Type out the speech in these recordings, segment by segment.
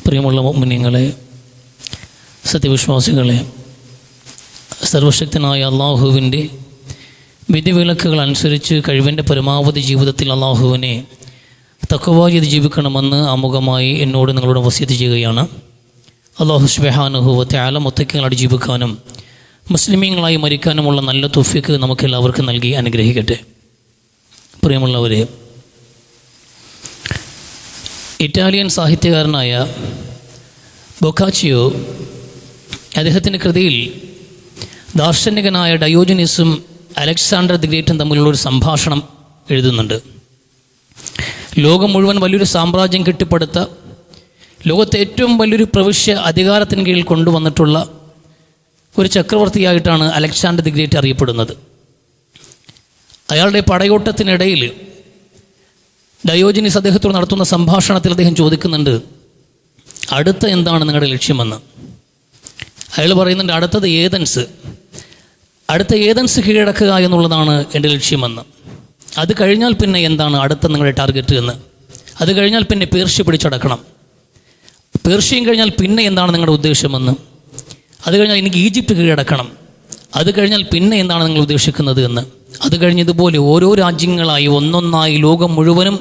പ്രിയമുള്ള മുഅ്മിനീങ്ങളെ, സത്യവിശ്വാസികളെ, സർവശക്തനായ അള്ളാഹുവിൻ്റെ വിധിവിലക്കുകൾ അനുസരിച്ച് കഴിവിൻ്റെ പരമാവധി ജീവിതത്തിൽ അള്ളാഹുവിനെ തഖ്വ ചെയ്ത് ജീവിക്കണമെന്ന് ആമുഖമായി എന്നോട് നിങ്ങളോട് വസിയത്ത് ചെയ്യുകയാണ്. അള്ളാഹു സുബ്ഹാനഹു വ തആല മുത്തഖീങ്ങളായി ജീവിക്കാനും മുസ്ലിമീങ്ങളായി മരിക്കാനുമുള്ള നല്ല തൗഫീഖ് നമുക്കെല്ലാവർക്കും നൽകി അനുഗ്രഹിക്കട്ടെ. പ്രിയമുള്ളവരെ, ഇറ്റാലിയൻ സാഹിത്യകാരനായ ബൊക്കാച്ചിയോ അദ്ദേഹത്തിൻ്റെ കൃതിയിൽ ദാർശനികനായ ഡയോജനീസും അലക്സാണ്ടർ ദി ഗ്രേറ്റും തമ്മിലുള്ളൊരു സംഭാഷണം എഴുതുന്നുണ്ട്. ലോകം മുഴുവൻ വലിയൊരു സാമ്രാജ്യം കെട്ടിപ്പടുത്ത, ലോകത്തെ ഏറ്റവും വലിയൊരു പ്രവിശ്യ അധികാരത്തിന് കീഴിൽ കൊണ്ടുവന്നിട്ടുള്ള ഒരു ചക്രവർത്തിയായിട്ടാണ് അലക്സാണ്ടർ ദി ഗ്രേറ്റ് അറിയപ്പെടുന്നത്. അയാളുടെ പടയോട്ടത്തിനിടയിൽ ഡയോജനീസ് അദ്ദേഹത്തോട് നടത്തുന്ന സംഭാഷണത്തിൽ അദ്ദേഹം ചോദിക്കുന്നുണ്ട്, അടുത്ത എന്താണ് നിങ്ങളുടെ ലക്ഷ്യമെന്ന്. അയാൾ പറയുന്നുണ്ട്, അടുത്തത് ഏതൻസ് കീഴടക്കുക എന്നുള്ളതാണ് എൻ്റെ ലക്ഷ്യമെന്ന്. അത് കഴിഞ്ഞാൽ പിന്നെ എന്താണ് അടുത്ത നിങ്ങളുടെ ടാർഗറ്റ് എന്ന്. അത് കഴിഞ്ഞാൽ പിന്നെ പേർഷ്യ പിടിച്ചടക്കണം. പേർഷ്യയും കഴിഞ്ഞാൽ പിന്നെ എന്താണ് നിങ്ങളുടെ ഉദ്ദേശമെന്ന്. അത് കഴിഞ്ഞാൽ എനിക്ക് ഈജിപ്റ്റ് കീഴടക്കണം. അത് കഴിഞ്ഞാൽ പിന്നെ എന്താണ് നിങ്ങൾ ഉദ്ദേശിക്കുന്നത് എന്ന്. അത് കഴിഞ്ഞതുപോലെ ഓരോ രാജ്യങ്ങളായി ഒന്നൊന്നായി ലോകം മുഴുവനും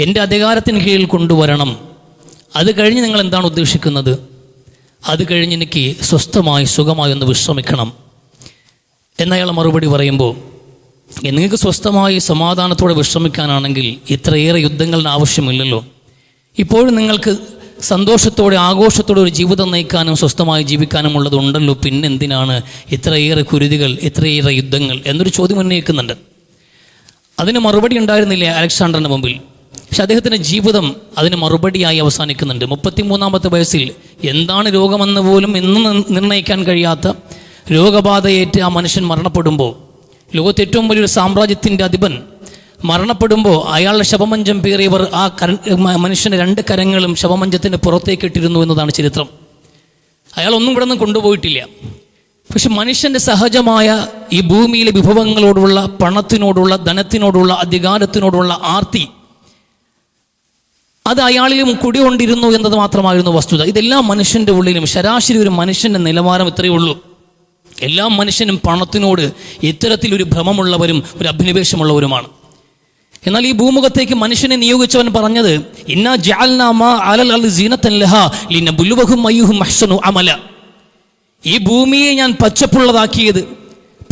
എൻ്റെ അധികാരത്തിന് കീഴിൽ കൊണ്ടുവരണം. അത് കഴിഞ്ഞ് നിങ്ങൾ എന്താണ് ഉദ്ദേശിക്കുന്നത്. അത് കഴിഞ്ഞ് എനിക്ക് സ്വസ്ഥമായി സുഖമായി ഒന്ന് വിശ്രമിക്കണം എന്നയാൾ മറുപടി പറയുമ്പോൾ, നിങ്ങൾക്ക് സ്വസ്ഥമായി സമാധാനത്തോടെ വിശ്രമിക്കാനാണെങ്കിൽ ഇത്രയേറെ യുദ്ധങ്ങളുടെ ആവശ്യമില്ലല്ലോ. ഇപ്പോഴും നിങ്ങൾക്ക് സന്തോഷത്തോടെ ആഘോഷത്തോടെ ഒരു ജീവിതം നയിക്കാനും സ്വസ്ഥമായി ജീവിക്കാനും ഉള്ളതുണ്ടല്ലോ. പിന്നെന്തിനാണ് ഇത്രയേറെ കുരുതികൾ, ഇത്രയേറെ യുദ്ധങ്ങൾ എന്നൊരു ചോദ്യം ഉന്നയിക്കുന്നുണ്ട്. അതിന് മറുപടി ഉണ്ടായിരുന്നില്ല അലക്സാണ്ടറിന് മുമ്പിൽ. പക്ഷെ അദ്ദേഹത്തിൻ്റെ ജീവിതം അതിന് മറുപടിയായി അവസാനിക്കുന്നുണ്ട്. 33-ാമത്തെ വയസ്സിൽ എന്താണ് രോഗമെന്ന് പോലും ഇന്ന് നിർണ്ണയിക്കാൻ കഴിയാത്ത രോഗബാധയേറ്റ് ആ മനുഷ്യൻ മരണപ്പെടുമ്പോൾ, ലോകത്തെ ഏറ്റവും വലിയൊരു സാമ്രാജ്യത്തിൻ്റെ അധിപൻ മരണപ്പെടുമ്പോൾ അയാളുടെ ശവമഞ്ചം പേറിയവർ ആ മനുഷ്യൻ്റെ 2 കരങ്ങളും ശവമഞ്ചത്തിൻ്റെ പുറത്തേക്ക് ഇട്ടിരുന്നു എന്നതാണ് ചരിത്രം. അയാൾ ഒന്നും ഇവിടെ നിന്ന് കൊണ്ടുപോയിട്ടില്ല. പക്ഷെ മനുഷ്യൻ്റെ സഹജമായ ഈ ഭൂമിയിലെ വിഭവങ്ങളോടുള്ള, പണത്തിനോടുള്ള, ധനത്തിനോടുള്ള, അധികാരത്തിനോടുള്ള ആർത്തി അത് അയാളിലും കുടികൊണ്ടിരുന്നു എന്നത് മാത്രമായിരുന്നു വസ്തുത. ഇതെല്ലാം മനുഷ്യൻ്റെ ഉള്ളിലും, ശരാശരി ഒരു മനുഷ്യൻ്റെ നിലവാരം ഇത്രയേ ഉള്ളൂ. എല്ലാ മനുഷ്യനും പണത്തിനോട് ഇത്തരത്തിലൊരു ഭ്രമമുള്ളവരും ഒരു അഭിനിവേശമുള്ളവരുമാണ്. എന്നാൽ ഈ ഭൂമുഖത്തേക്ക് മനുഷ്യനെ നിയോഗിച്ചവൻ പറഞ്ഞത്, ഇന്നാ ജഅൽനാ മാ അലൽ അർളി സീനത്തൻ ലഹാ ലിനബ്ലുവഹും അയ്യുഹും അഹ്സനു അമല. ഈ ഭൂമിയെ ഞാൻ പച്ചപ്പുള്ളതാക്കിയത്,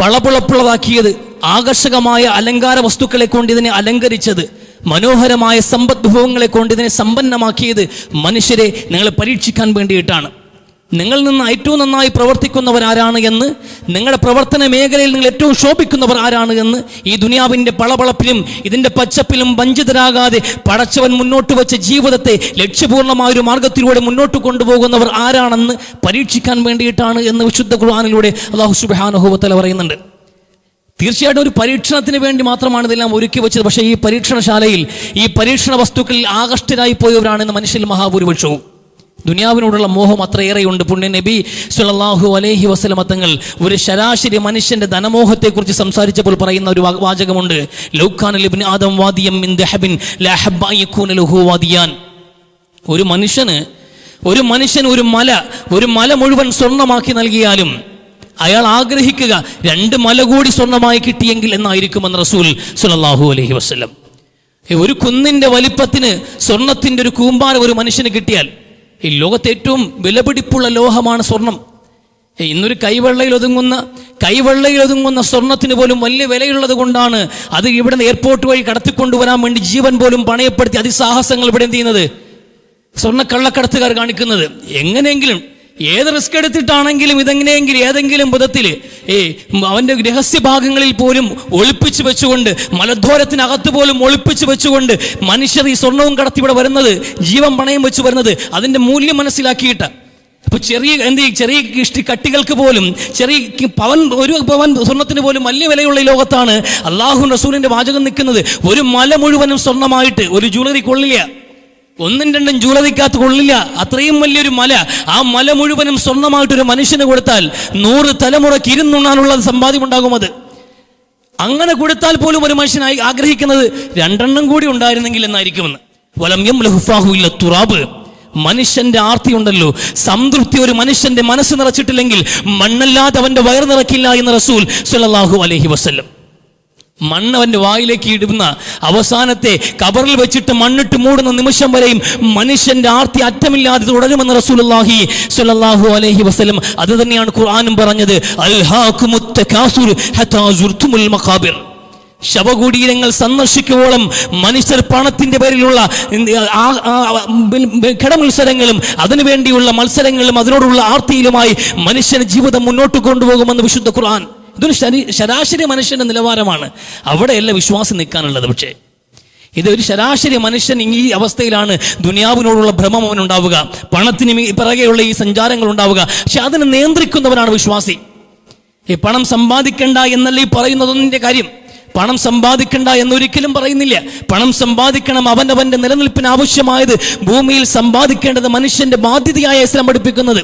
പളപളപ്പുള്ളതാക്കിയത്, ആകർഷകമായ അലങ്കാര വസ്തുക്കളെ കൊണ്ട് ഇതിനെ അലങ്കരിച്ചത്, മനോഹരമായ സമ്പദ് വിഭവങ്ങളെ കൊണ്ട് ഇതിനെ സമ്പന്നമാക്കിയത് മനുഷ്യരെ നിങ്ങളെ പരീക്ഷിക്കാൻ വേണ്ടിയിട്ടാണ്. നിങ്ങളിൽ നിന്ന് ഏറ്റവും നന്നായി പ്രവർത്തിക്കുന്നവർ ആരാണ് എന്ന്, നിങ്ങളുടെ പ്രവർത്തന മേഖലയിൽ നിങ്ങൾ ഏറ്റവും ശോഭിക്കുന്നവർ ആരാണ് എന്ന്, ഈ ദുനിയാവിൻ്റെ പളപളപ്പിലും ഇതിൻ്റെ പച്ചപ്പിലും വഞ്ചിതരാകാതെ പടച്ചവൻ മുന്നോട്ട് വെച്ച ജീവിതത്തെ ലക്ഷ്യപൂർണ്ണമായൊരു മാർഗത്തിലൂടെ മുന്നോട്ട് കൊണ്ടുപോകുന്നവർ ആരാണെന്ന് പരീക്ഷിക്കാൻ വേണ്ടിയിട്ടാണ് എന്ന് വിശുദ്ധ ഖുർആനിലൂടെ അല്ലാഹു സുബ്ഹാനഹു വ തആല പറയുന്നുണ്ട്. തീർച്ചയായിട്ടും ഒരു പരീക്ഷണത്തിന് വേണ്ടി മാത്രമാണ് ഇതെല്ലാം ഒരുക്കി വെച്ചത്. പക്ഷേ ഈ പരീക്ഷണശാലയിൽ, ഈ പരീക്ഷണ വസ്തുക്കളിൽ ആകൃഷ്ടരായി പോയവരാണെന്ന് മനുഷ്യരിൽ മഹാഭൂരിപക്ഷവും. ദുനിയാവിനോടുള്ള മോഹം അത്രയേറെയുണ്ട്. പുണ്യ നബി സ്വല്ലല്ലാഹു അലൈഹി വസല്ലം തങ്ങൾ ഒരു ശരാശരി മനുഷ്യന്റെ ധനമോഹത്തെക്കുറിച്ച് സംസാരിച്ചപ്പോൾ പറയുന്ന ഒരു വാചകമുണ്ട്, ലൗകാന ലിബ്നി ആദം വാദിയം മിൻ ദഹബിൻ ലാ ഹബ്ബ യകൂന ലഹു വാദിയാൻ. ഒരു മനുഷ്യൻ ഒരു മല മുഴുവൻ സ്വർണ്ണമാക്കി നൽകിയാലും അയാൾ ആഗ്രഹിക്കുക 2 മല കൂടി സ്വർണ്ണമായി കിട്ടിയെങ്കിൽ എന്നായിരിക്കുമെന്ന് റസൂൽ സ്വല്ലല്ലാഹു അലൈഹി വസല്ലം. ഒരു കുന്നിൻ്റെ വലിപ്പത്തിന് സ്വർണത്തിൻ്റെ ഒരു കൂമ്പാരം ഒരു മനുഷ്യന് കിട്ടിയാൽ, ഈ ലോകത്തെ ഏറ്റവും വിലപിടിപ്പുള്ള ലോഹമാണ് സ്വർണം. ഇന്നൊരു കൈവെള്ളയിൽ ഒതുങ്ങുന്ന സ്വർണത്തിന് പോലും വലിയ വിലയുള്ളത് കൊണ്ടാണ് അത് ഇവിടെ നിന്ന് എയർപോർട്ട് വഴി കടത്തിക്കൊണ്ടുവരാൻ വേണ്ടി ജീവൻ പോലും പണയപ്പെടുത്തി അതിസാഹസങ്ങൾ ഇവിടെ എന്ത് ചെയ്യുന്നത്, സ്വർണ്ണക്കള്ളക്കടത്തുകാർ കാണിക്കുന്നത്. എങ്ങനെയെങ്കിലും ഏത് റിസ്ക് എടുത്തിട്ടാണെങ്കിലും ഇതെങ്ങനെയെങ്കിലും ഏതെങ്കിലും വിധത്തിൽ അവൻ്റെ രഹസ്യഭാഗങ്ങളിൽ പോലും ഒളിപ്പിച്ചു വെച്ചുകൊണ്ട്, മലദ്വാരത്തിനകത്ത് പോലും ഒളിപ്പിച്ചു വെച്ചുകൊണ്ട് മനുഷ്യർ ഈ സ്വർണവും കടത്തി ഇവിടെ വരുന്നത്, ജീവൻ പണയം വെച്ച് വരുന്നത് അതിൻ്റെ മൂല്യം മനസ്സിലാക്കിയിട്ട്. അപ്പോൾ ചെറിയ കട്ടികൾക്ക് പോലും, ഒരു പവൻ സ്വർണത്തിന് പോലും വലിയ വിലയുള്ള ഈ ലോകത്താണ് അല്ലാഹു റസൂലിൻ്റെ വാചകം നിൽക്കുന്നത്. ഒരു മല മുഴുവനും സ്വർണ്ണമായിട്ട് ഒരു ജ്വല്ലറി കൊള്ളില്ല, 1-2 ജ്വല്ലറിക്കകത്ത് കൊള്ളില്ല. അത്രയും വലിയൊരു മല, ആ മല മുഴുവനും സ്വർണ്ണമായിട്ടൊരു മനുഷ്യന് കൊടുത്താൽ 100 തലമുറയ്ക്ക് ഇരുന്നുണ്ണാനുള്ള സമ്പാദ്യം ഉണ്ടാകും. അത് അങ്ങനെ കൊടുത്താൽ പോലും ഒരു മനുഷ്യനായി ആഗ്രഹിക്കുന്നത് 2 കൂടി ഉണ്ടായിരുന്നെങ്കിൽ എന്നായിരിക്കുമെന്ന്. വലം യംലഹു ഫാഹു ഇല്ല തുറാബ്, മനുഷ്യന്റെ ആർത്തി ഉണ്ടല്ലോ, സംതൃപ്തി ഒരു മനുഷ്യന്റെ മനസ്സ് നിറച്ചിട്ടില്ലെങ്കിൽ മണ്ണല്ലാതെ അവന്റെ വയർ നിറക്കില്ല എന്ന് റസൂൽ സ്വല്ലല്ലാഹു അലൈഹി വസല്ലം. മണ്ണ് അവന്റെ വായിലേക്ക് ഇടുന്ന അവസാനത്തെ കബറിൽ വെച്ചിട്ട് മണ്ണിട്ട് മൂടുന്ന നിമിഷം വരെയും മനുഷ്യന്റെ ആർത്തി അറ്റമില്ലാതെ തുടരുമെന്ന് റസൂലുള്ളാഹി സ്വല്ലല്ലാഹു അലൈഹി വസല്ലം. അത് തന്നെയാണ് ഖുർആനും പറഞ്ഞത്, അൽഹാകുമുത് തകാസുർ ഹത്താ സുർതുമുൽ മഖാബിർ. ശവകുടീരങ്ങൾ സന്ദർശിക്കുവോളം മനുഷ്യർ പണത്തിന്റെ പേരിലുള്ള ഘടമത്സരങ്ങളും അതിനുവേണ്ടിയുള്ള മത്സരങ്ങളും അതിനോടുള്ള ആർത്തിയിലുമായി മനുഷ്യന്റെ ജീവിതം മുന്നോട്ട് കൊണ്ടുപോകുമെന്ന് വിശുദ്ധ ഖുർആൻ. ഇതൊരു ശരാശരി മനുഷ്യന്റെ നിലവാരമാണ്. അവിടെയല്ല വിശ്വാസം നിൽക്കാനുള്ളത്. പക്ഷേ ഇതൊരു ശരാശരി മനുഷ്യൻ ഈ അവസ്ഥയിലാണ് ദുനിയാവിനോടുള്ള ഭ്രമം അവനുണ്ടാവുക, പണത്തിന് പിറകെയുള്ള ഈ സഞ്ചാരങ്ങൾ ഉണ്ടാവുക. പക്ഷെ അതിനെ നിയന്ത്രിക്കുന്നവനാണ് വിശ്വാസി. ഈ പണം സമ്പാദിക്കണ്ട എന്നല്ല ഈ പറയുന്നതൊന്നിന്റെ കാര്യം. പണം സമ്പാദിക്കണ്ട എന്നൊരിക്കലും പറയുന്നില്ല. പണം സമ്പാദിക്കണം, അവനവന്റെ നിലനിൽപ്പിന് ആവശ്യമായത് ഭൂമിയിൽ സമ്പാദിക്കേണ്ടത് മനുഷ്യന്റെ ബാധ്യതയായ ഇസ്ലാം പഠിപ്പിക്കുന്നത്.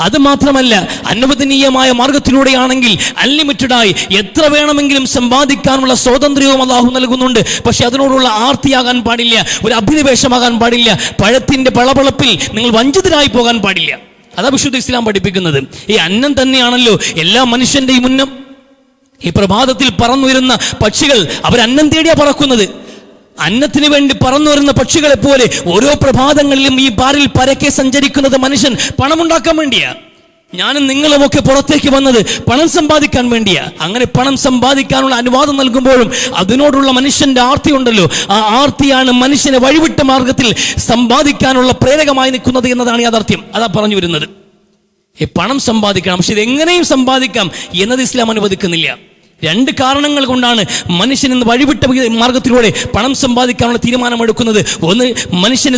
അത് മാത്രമല്ല, അനുവദനീയമായ മാർഗത്തിലൂടെയാണെങ്കിൽ അൺലിമിറ്റഡായി എത്ര വേണമെങ്കിലും സമ്പാദിക്കാനുള്ള സ്വാതന്ത്ര്യവും അല്ലാഹു നൽകുന്നുണ്ട്. പക്ഷെ അതിനോടുള്ള ആർത്തിയാകാൻ പാടില്ല, ഒരു അഭിനിവേശമാകാൻ പാടില്ല, പഴത്തിന്റെ പളപളപ്പിൽ നിങ്ങൾ വഞ്ചിതരായി പോകാൻ പാടില്ല. അതാ വിശുദ്ധ ഇസ്ലാം പഠിപ്പിക്കുന്നത്. ഈ അന്നം തന്നെയാണല്ലോ എല്ലാ മനുഷ്യന്റെയും ഉന്നം. ഈ പ്രഭാതത്തിൽ പറന്നുയരുന്ന പക്ഷികൾ അവർ അന്നം തേടിയാ പറക്കുന്നത്. അന്നത്തിന് വേണ്ടി പറന്നു വരുന്ന പക്ഷികളെ പോലെ ഓരോ പ്രഭാതങ്ങളിലും ഈ ബാറിൽ പരക്കെ സഞ്ചരിക്കുന്നത് മനുഷ്യൻ പണമുണ്ടാക്കാൻ വേണ്ടിയാ. ഞാനും നിങ്ങളുമൊക്കെ പുറത്തേക്ക് വന്നത് പണം സമ്പാദിക്കാൻ വേണ്ടിയാ. അങ്ങനെ പണം സമ്പാദിക്കാനുള്ള അനുവാദം നൽകുമ്പോഴും അതിനോടുള്ള മനുഷ്യന്റെ ആർത്തി ഉണ്ടല്ലോ, ആ ആർത്തിയാണ് മനുഷ്യനെ വഴിവിട്ട മാർഗത്തിൽ സമ്പാദിക്കാനുള്ള പ്രേരകമായി നിൽക്കുന്നത് എന്നതാണ് യാഥാർത്ഥ്യം. അതാ പറഞ്ഞു വരുന്നത്. ഈ പണം സമ്പാദിക്കണം, പക്ഷെ ഇതെങ്ങനെയും സമ്പാദിക്കാം എന്നത് ഇസ്ലാം അനുവദിക്കുന്നില്ല. രണ്ട് കാരണങ്ങൾ കൊണ്ടാണ് മനുഷ്യൻ ഇന്ന് വഴിവിട്ട മാർഗത്തിലൂടെ പണം സമ്പാദിക്കാനുള്ള തീരുമാനമെടുക്കുന്നത്. ഒന്ന്, മനുഷ്യന്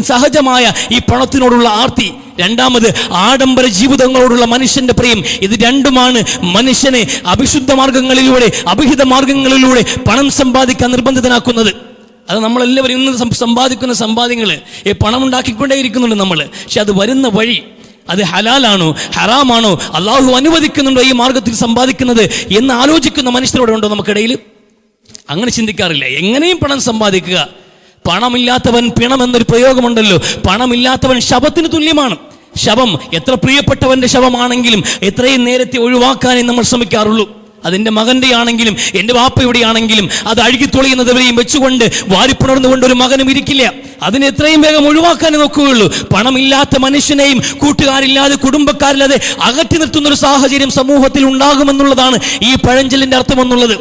സഹജമായ ഈ പണത്തിനോടുള്ള ആർത്തി. രണ്ടാമത്, ആഡംബര ജീവിതങ്ങളോടുള്ള മനുഷ്യന്റെ പ്രിയം. ഇത് രണ്ടുമാണ് മനുഷ്യനെ അവിശുദ്ധ മാർഗങ്ങളിലൂടെ, അവിഹിത മാർഗങ്ങളിലൂടെ പണം സമ്പാദിക്കാൻ നിർബന്ധിതനാക്കുന്നത്. അത് നമ്മളെല്ലാവരും ഇന്ന് സമ്പാദിക്കുന്ന സമ്പാദ്യങ്ങൾ പണം ഉണ്ടാക്കിക്കൊണ്ടേയിരിക്കുന്നുണ്ട് നമ്മൾ. പക്ഷെ അത് വരുന്ന വഴി അത് ഹലാലാണോ ഹറാമാണോ, അള്ളാഹു അനുവദിക്കുന്നുണ്ടോ ഈ മാർഗത്തിൽ സമ്പാദിക്കുന്നത് എന്ന് ആലോചിക്കുന്ന മനുഷ്യരോടെ ഉണ്ടോ നമുക്കിടയിൽ? അങ്ങനെ ചിന്തിക്കാറില്ല. എങ്ങനെയും പണം സമ്പാദിക്കുക. പണമില്ലാത്തവൻ പിണം എന്നൊരു പ്രയോഗമുണ്ടല്ലോ. പണമില്ലാത്തവൻ ശവത്തിന് തുല്യമാണ്. ശവം എത്ര പ്രിയപ്പെട്ടവന്റെ ശവമാണെങ്കിലും എത്രയും നേരത്തെ ഒഴിവാക്കാനേ നമ്മൾ ശ്രമിക്കാറുള്ളൂ. അതെന്റെ മകന്റെ ആണെങ്കിലും എൻ്റെ വാപ്പയുടെ ആണെങ്കിലും അത് അഴുകിത്തൊളിയുന്നതുവരെയും വെച്ചുകൊണ്ട് വാരിപ്പുണർന്നുകൊണ്ട് ഒരു മകനും ഇരിക്കില്ല. അതിന് എത്രയും വേഗം ഒഴിവാക്കാനേ നോക്കുകയുള്ളൂ. പണമില്ലാത്ത മനുഷ്യനെയും കൂട്ടുകാരില്ലാതെ കുടുംബക്കാരില്ലാതെ അകറ്റി നിർത്തുന്ന ഒരു സാഹചര്യം സമൂഹത്തിൽ ഉണ്ടാകുമെന്നുള്ളതാണ് ഈ പഴഞ്ചൊല്ലിന്റെ അർത്ഥമെന്നുള്ളത്.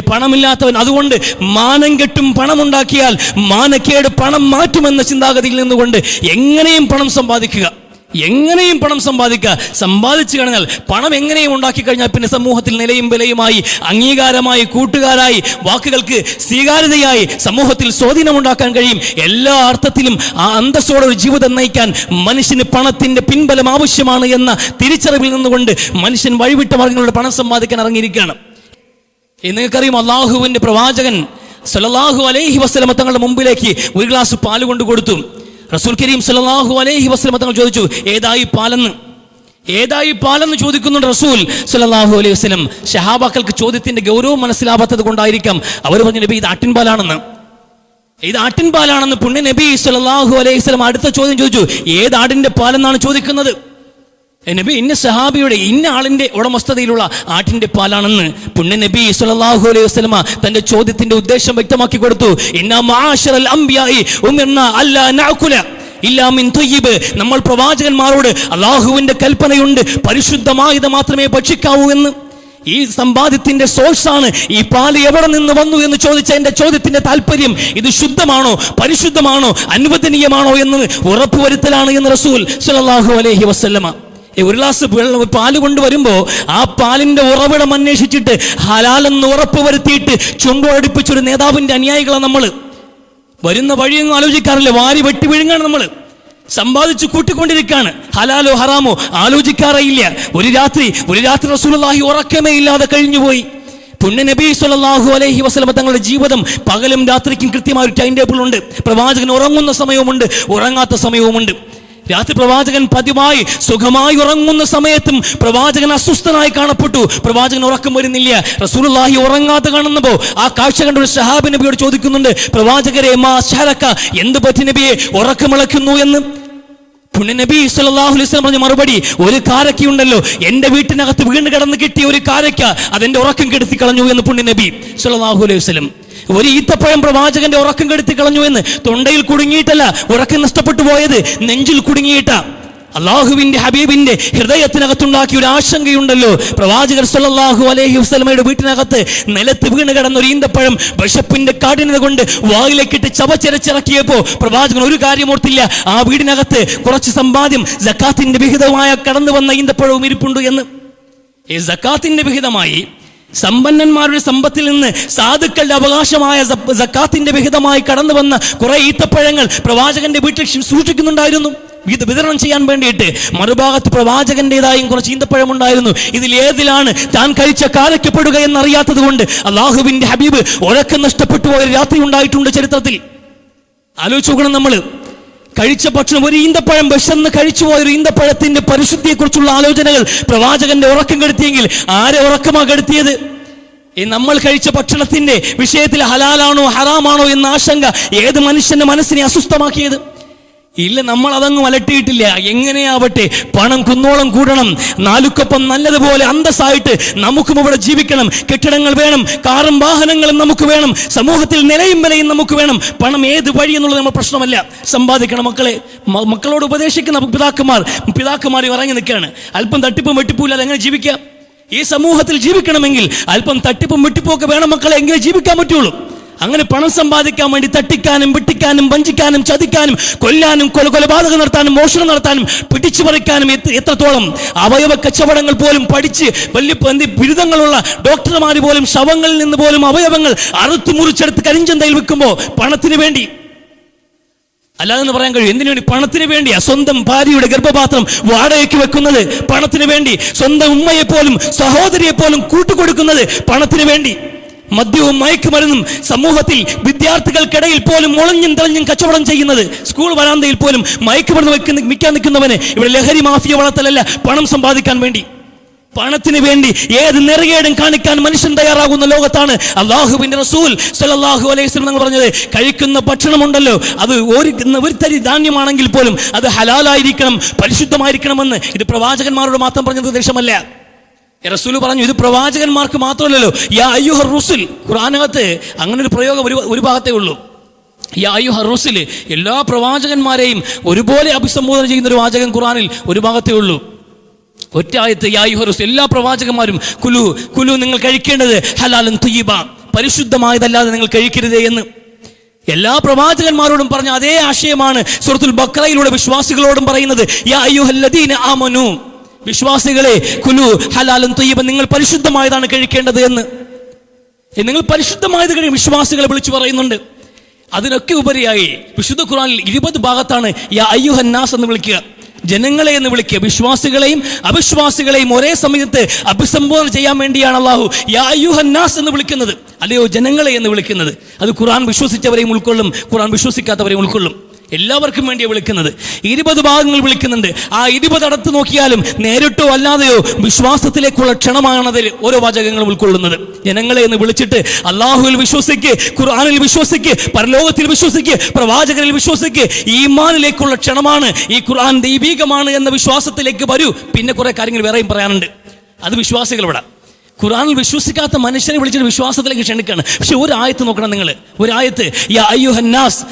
പണമില്ലാത്തവൻ, അതുകൊണ്ട് മാനം കെട്ടും പണമുണ്ടാക്കിയാൽ മാനക്കേട് പണം മാറ്റുമെന്ന ചിന്താഗതിയിൽ നിന്നുകൊണ്ട് എങ്ങനെയും പണം സമ്പാദിക്കുക, എങ്ങനെയും പണം സമ്പാദിക്കുക. സമ്പാദിച്ചു കഴിഞ്ഞാൽ പണം എങ്ങനെയും ഉണ്ടാക്കി കഴിഞ്ഞാൽ പിന്നെ സമൂഹത്തിൽ നിലയും വിലയുമായി, അംഗീകാരമായി, കൂട്ടുകാരായി, വാക്കുകൾക്ക് സ്വീകാര്യതയായി സമൂഹത്തിൽ സ്വാധീനമുണ്ടാക്കാൻ കഴിയും. എല്ലാ അർത്ഥത്തിലും ആ അന്തസ്സോടെ ഒരു ജീവിതം നയിക്കാൻ മനുഷ്യന് പണത്തിന്റെ പിൻബലം ആവശ്യമാണ് എന്ന തിരിച്ചറിവിൽ നിന്നുകൊണ്ട് മനുഷ്യൻ വഴിവിട്ട മാർഗങ്ങളുടെ പണം സമ്പാദിക്കാൻ ഇറങ്ങിയിരിക്കുകയാണ്. നിങ്ങൾക്കറിയും, അള്ളാഹുവിന്റെ പ്രവാചകൻ സല്ലല്ലാഹു അലൈഹി വസല്ലം തങ്ങളുടെ മുമ്പിലേക്ക് ഒരു ഗ്ലാസ് പാല് കൊണ്ട് കൊടുത്തു. റസൂൽ കരീം സല്ലല്ലാഹു അലൈഹി വസല്ലം തങ്ങൾ ചോദിച്ചു, ഏതായി പാലെന്ന് ചോദിക്കുന്നുണ്ട് റസൂൽ സല്ലല്ലാഹു അലൈഹി വസല്ലം. സഹാബാക്കൾക്ക് ചോദ്യത്തിന്റെ ഗൗരവം മനസ്സിലാവാത്തത് കൊണ്ടായിരിക്കാം അവർ പറഞ്ഞു, നബി ഇത് ആട്ടിൻപാലാണെന്ന് പുണ്യ നബി സല്ലല്ലാഹു അലൈഹി വസല്ലം അടുത്ത ചോദ്യം ചോദിച്ചു, ഏത് ആടിന്റെ പാലെന്നാണ് ചോദിക്കുന്നത്? നബി ഇന്ന സഹാബിയുടെ ഇന്ന ആളിന്റെ ഉടമസ്ഥതയിലുള്ള ആട്ടിന്റെ പാലാണെന്ന് പുണ്യ നബി സല്ലല്ലാഹു അലൈഹി വസല്ലമ തന്റെ ചോദ്യത്തിന്റെ ഉദ്ദേശം വ്യക്തമാക്കി കൊടുത്തു. ഇന്നാ മആശറൽ അംബിയാഇ ഉമിർനാ അല്ലാ നഅകുല ഇല്ലാ മിൻ തയ്യിബ്. നമ്മൾ പ്രവാചകന്മാരോട് അല്ലാഹുവിന്റെ കൽപ്പനയുണ്ട്, പരിശുദ്ധമായത് മാത്രമേ ഭക്ഷിക്കാവൂ എന്ന്. ഈ സമ്പാദ്യത്തിന്റെ സോഴ്സാണ് ഈ പാല് എവിടെ നിന്ന് വന്നു എന്ന് ചോദിച്ച എന്റെ ചോദ്യത്തിന്റെ താല്പര്യം ഇത് ശുദ്ധമാണോ, പരിശുദ്ധമാണോ, അനുവദനീയമാണോ എന്ന് ഉറപ്പുവരുത്തലാണ് എന്ന് റസൂൽ സല്ലല്ലാഹു അലൈഹി വസല്ലമ. ഒരു ഗ്ലാസ് പാല് കൊണ്ടുവരുമ്പോൾ ആ പാലിന്റെ ഉറവിടം അന്വേഷിച്ചിട്ട് ഹലാലെന്ന് ഉറപ്പ് വരുത്തിയിട്ട് ചുണ്ടോടിപ്പിച്ചൊരു നേതാവിന്റെ അനുയായികളാണ് നമ്മൾ. വരുന്ന വഴിയൊന്നും ആലോചിക്കാറില്ല, വാരി വെട്ടി വിഴുങ്ങാണ് നമ്മൾ. സമ്പാദിച്ചു കൂട്ടിക്കൊണ്ടിരിക്കുകയാണ്. ഹലാലോ ഹറാമോ ആലോചിക്കാറേയില്ല. ഒരു രാത്രി റസൂലുള്ളാഹി ഉറക്കമേ ഇല്ലാതെ കഴിഞ്ഞുപോയി. പുണ്യ നബി സല്ലല്ലാഹു അലൈഹി വസല്ലം തങ്ങളുടെ ജീവിതം പകലും രാത്രിക്കും കൃത്യമായ ഒരു ടൈം ടേബിൾ ഉണ്ട്. പ്രവാചകൻ ഉറങ്ങുന്ന സമയവുമുണ്ട്, ഉറങ്ങാത്ത സമയവുമുണ്ട്. രാത്രി പ്രവാചകൻ പതിവായി സുഖമായി ഉറങ്ങുന്ന സമയത്തും പ്രവാചകൻ അസ്വസ്ഥനായി കാണപ്പെട്ടു. പ്രവാചകൻ ഉറക്കം വരുന്നില്ല. റസൂലുള്ളാഹി ഉറങ്ങാതെ കാണുന്നപ്പോൾ ആ കാഴ്ച കണ്ട ഒരു സഹാബി നബിയോട് ചോദിക്കുന്നുണ്ട്, പ്രവാചകരെ മാ ശഅലക, എന്ത് പറ്റി നബിയെ ഉറക്കമിളക്കുന്നു എന്ന്. പുണ്യ നബി സല്ലല്ലാഹു അലൈഹി വസല്ലം പറഞ്ഞ മറുപടി, ഒരു കാരക്കയുണ്ടല്ലോ, എന്റെ വീട്ടിനകത്ത് വീണ് കിടന്ന് കിട്ടിയ ഒരു കാരക്ക അതെന്റെ ഉറക്കം കെടുത്തി കളഞ്ഞു എന്ന് പുണ്യ നബി സല്ലല്ലാഹു അലൈഹി വസല്ലം. ഒരു ഈത്തപ്പഴം പ്രവാചകന്റെ ഉറക്കം കെടുത്തി കളഞ്ഞു എന്ന്. തൊണ്ടയിൽ കുടുങ്ങിയിട്ടല്ല ഉറക്കം നഷ്ടപ്പെട്ടു പോയത്, നെഞ്ചിൽ കുടുങ്ങിയിട്ട. അള്ളാഹുവിന്റെ ഹബീബിന്റെ ഹൃദയത്തിനകത്തുണ്ടാക്കിയ ഒരു ആശങ്കയുണ്ടല്ലോ. പ്രവാചകർ സല്ലല്ലാഹു അലൈഹി വസല്ലമയുടെ വീട്ടിനകത്ത് നിലത്ത് വീണ് കിടന്ന ഒരു ഈന്തപ്പഴം വിശപ്പിന്റെ കാഠിന്യത കൊണ്ട് വായിലേക്കിട്ട് ചവച്ചരച്ചിറക്കിയപ്പോ പ്രവാചകൻ ഒരു കാര്യം ഓർത്തില്ല, ആ വീടിനകത്ത് കുറച്ച് സമ്പാദ്യം സക്കാത്തിന്റെ വിഹിതമായ കടന്നു വന്ന ഈന്തപ്പഴവും ഇരിപ്പുണ്ട് എന്ന്. ഈ സക്കാത്തിന്റെ വിഹിതമായി സമ്പന്നന്മാരുടെ സമ്പത്തിൽ നിന്ന് സാധുക്കളുടെ അവകാശമായ സക്കാത്തിന്റെ വിഹിതമായി കടന്നു വന്ന കുറെ ഈത്തപ്പഴങ്ങൾ പ്രവാചകന്റെ വീട്ടിൽ സൂക്ഷിക്കുന്നുണ്ടായിരുന്നു, ഇത് വിതരണം ചെയ്യാൻ വേണ്ടിയിട്ട്. മറുഭാഗത്ത് പ്രവാചകന്റേതായും കുറച്ച് ഈന്തപ്പഴം ഉണ്ടായിരുന്നു. ഇതിൽ ഏതിലാണ് താൻ കഴിച്ച കാലക്കപ്പെടുക എന്നറിയാത്തത് കൊണ്ട് അള്ളാഹുവിന്റെ ഹബീബ് ഉറക്കം നഷ്ടപ്പെട്ടു പോയ രാത്രി ഉണ്ടായിട്ടുണ്ട് ചരിത്രത്തിൽ. ആലോചിച്ച് നോക്കണം, നമ്മൾ കഴിച്ച ഭക്ഷണം ഒരു ഈന്തപ്പഴം വിശന്ന് കഴിച്ചു പോയ ഒരു ഈന്തപ്പഴത്തിന്റെ പരിശുദ്ധിയെക്കുറിച്ചുള്ള ആലോചനകൾ പ്രവാചകന്റെ ഉറക്കം കെടുത്തിയെങ്കിൽ ആരെ ഉറക്കമാ കെടുത്തിയത്? നമ്മൾ കഴിച്ച ഭക്ഷണത്തിന്റെ വിഷയത്തിൽ ഹലാലാണോ ഹറാമാണോ എന്ന ആശങ്ക ഏത് മനുഷ്യന്റെ മനസ്സിനെ അസ്വസ്ഥമാക്കിയത്? ഇല്ല, നമ്മൾ അതങ്ങ് അലട്ടിയിട്ടില്ല. എങ്ങനെയാവട്ടെ, പണം കുന്നോളം കൂടണം, നാലുക്കൊപ്പം നല്ലതുപോലെ അന്തസ്സായിട്ട് നമുക്കും ഇവിടെ ജീവിക്കണം, കെട്ടിടങ്ങൾ വേണം, കാറും വാഹനങ്ങളും നമുക്ക് വേണം, സമൂഹത്തിൽ നിലയും വിലയും നമുക്ക് വേണം. പണം ഏത് വഴി എന്നുള്ളത് നമ്മൾ പ്രശ്നമല്ല, സമ്പാദിക്കണം. മക്കളോട് ഉപദേശിക്കുന്ന പിതാക്കന്മാർ ഇറങ്ങി നിൽക്കുകയാണ്. അല്പം തട്ടിപ്പും വെട്ടിപ്പൂല്ലാതെ എങ്ങനെ ജീവിക്കാം? ഈ സമൂഹത്തിൽ ജീവിക്കണമെങ്കിൽ അല്പം തട്ടിപ്പും വെട്ടിപ്പൊക്കെ വേണം മക്കളെ, എങ്ങനെ ജീവിക്കാൻ പറ്റുള്ളൂ. അങ്ങനെ പണം സമ്പാദിക്കാൻ വേണ്ടി തട്ടിക്കാനും വെട്ടിക്കാനും വഞ്ചിക്കാനും ചതിക്കാനും കൊല്ലാനും കൊലപാതകം നടത്താനും മോഷണം നടത്താനും പിടിച്ചു പറിക്കാനും എത്രത്തോളം അവയവ കച്ചവടങ്ങൾ പോലും പഠിച്ച് വലിയ ബിരുദങ്ങളുള്ള ഡോക്ടർമാർ പോലും ശവങ്ങളിൽ നിന്ന് പോലും അവയവങ്ങൾ അറുത്തു മുറിച്ചെടുത്ത് കരിഞ്ചന്തയിൽ വെക്കുമ്പോൾ പണത്തിന് വേണ്ടി, അല്ലാതെന്ന് പറയാൻ കഴിയും. എന്തിനു വേണ്ടി? പണത്തിന് വേണ്ടിയാ സ്വന്തം ഭാര്യയുടെ ഗർഭപാത്രം വാടകയ്ക്ക് വെക്കുന്നത്, പണത്തിന് വേണ്ടി. സ്വന്തം ഉമ്മയെ പോലും സഹോദരിയെ പോലും കൂട്ടുകൊടുക്കുന്നത് പണത്തിന് വേണ്ടി. മദ്യവും മയക്കുമരുന്നും സമൂഹത്തിൽ വിദ്യാർത്ഥികൾക്കിടയിൽ പോലും മുളഞ്ഞും തെളിഞ്ഞും കച്ചവടം ചെയ്യുന്നത്, സ്കൂൾ വരാന്തയിൽ പോലും മയക്കുമരുന്ന് വിൽക്കാൻ നിൽക്കുന്നവന് ഇവിടെ ലഹരി മാഫിയ വളർത്തലല്ല, പണം സമ്പാദിക്കാൻ വേണ്ടി. പണത്തിന് വേണ്ടി ഏത് നെറുകേടും കാണിക്കാൻ മനുഷ്യൻ തയ്യാറാകുന്ന ലോകത്താണ് അള്ളാഹുവിന്റെ റസൂൽ സല്ലല്ലാഹു അലൈഹി വസല്ലം പറഞ്ഞത്, കഴിക്കുന്ന ഭക്ഷണമുണ്ടല്ലോ അത് ഒരു തരി ധാന്യമാണെങ്കിൽ പോലും അത് ഹലാലായിരിക്കണം, പരിശുദ്ധമായിരിക്കണമെന്ന്. ഇത് പ്രവാചകന്മാരോട് മാത്രം പറഞ്ഞ നിർദ്ദേശമല്ല. റസൂൽ പറഞ്ഞു, ഇത് പ്രവാചകന്മാർക്ക് മാത്രമല്ലല്ലോ. യാ അയ്യുഹർ റുസുൽ, ഖുർആനകത്ത് അങ്ങനെ ഒരു പ്രയോഗം ഒരു ഭാഗത്തേ ഉള്ളൂ. യാ അയ്യുഹർ റുസുൽ, എല്ലാ പ്രവാചകന്മാരെയും ഒരുപോലെ അഭിസംബോധന ചെയ്യുന്ന ഒരു വാചകം ഖുർആനിൽ ഒരു ഭാഗത്തേ ഉള്ളൂ. ഒറ്റ ആയത്ത്, യാ അയ്യുഹർ റുസുൽ, എല്ലാ പ്രവാചകന്മാരും കുലു നിങ്ങൾ കഴിക്കേണ്ടത് ഹലാലൻ തയ്യിബ, പരിശുദ്ധമായതല്ലാതെ നിങ്ങൾ കഴിക്കരുതേ എന്ന് എല്ലാ പ്രവാചകന്മാരോടും പറഞ്ഞ അതേ ആശയമാണ് സൂറത്തുൽ ബഖറയിലൂടെ വിശ്വാസികളോടും പറയുന്നത്. യാ അയ്യുഹല്ലദീന ആമനു, വിശ്വാസികളെ, കുലു ഹലാലൻ തയ്യിബൻ, നിങ്ങൾ പരിശുദ്ധമായതാണ് കഴിക്കേണ്ടത് എന്ന്. നിങ്ങൾ പരിശുദ്ധമായത് കഴിയും വിശ്വാസികളെ വിളിച്ചു പറയുന്നുണ്ട്. അതിനൊക്കെ ഉപരിയായി വിശുദ്ധ ഖുർആനിൽ 20 ഭാഗത്താണ് യാ അയ്യുഹന്നാസ് എന്ന് വിളിക്കുക, ജനങ്ങളെ എന്ന് വിളിക്കുക. വിശ്വാസികളെയും അവിശ്വാസികളെയും ഒരേ സമയത്ത് അഭിസംബോധന ചെയ്യാൻ വേണ്ടിയാണ് അള്ളാഹു യാ അയ്യുഹന്നാസ് എന്ന് വിളിക്കുന്നത്, അല്ലയോ ജനങ്ങളെ എന്ന് വിളിക്കുന്നത്. അത് ഖുർആൻ വിശ്വസിച്ചവരെയും ഉൾക്കൊള്ളും, ഖുർആൻ വിശ്വസിക്കാത്തവരെയും ഉൾക്കൊള്ളും. എല്ലാവർക്കും വേണ്ടിയാണ് വിളിക്കുന്നത്. 20 ഭാഗങ്ങൾ വിളിക്കുന്നുണ്ട്. ആ 20 അടുത്ത് നോക്കിയാലും നേരിട്ടോ അല്ലാതെയോ വിശ്വാസത്തിലേക്കുള്ള ക്ഷണമാണതിൽ ഓരോ വാചകങ്ങളും ഉൾക്കൊള്ളുന്നത്. ജനങ്ങളെ എന്ന് വിളിച്ചിട്ട് അള്ളാഹുവിൽ വിശ്വസിക്ക്, ഖുർആനിൽ വിശ്വസിക്ക്, പരലോകത്തിൽ വിശ്വസിക്ക്, പ്രവാചകരിൽ വിശ്വസിക്ക്, ഈമാനിലേക്കുള്ള ക്ഷണമാണ്. ഈ ഖുർആൻ ദൈവീകമാണ് എന്ന വിശ്വാസത്തിലേക്ക് വരൂ. പിന്നെ കുറെ കാര്യങ്ങൾ വേറെയും പറയാനുണ്ട്, അത് വിശ്വാസികളിവിടെ. ഖുർആനിൽ വിശ്വസിക്കാത്ത മനുഷ്യരെ വിളിച്ചിട്ട് വിശ്വാസത്തിലേക്ക് ക്ഷണിക്കാണ്. പക്ഷെ ഒരു ആയത്ത് നോക്കണം നിങ്ങൾ, ഒരു ആയത്ത്, യാ അയ്യുഹന്നാസ്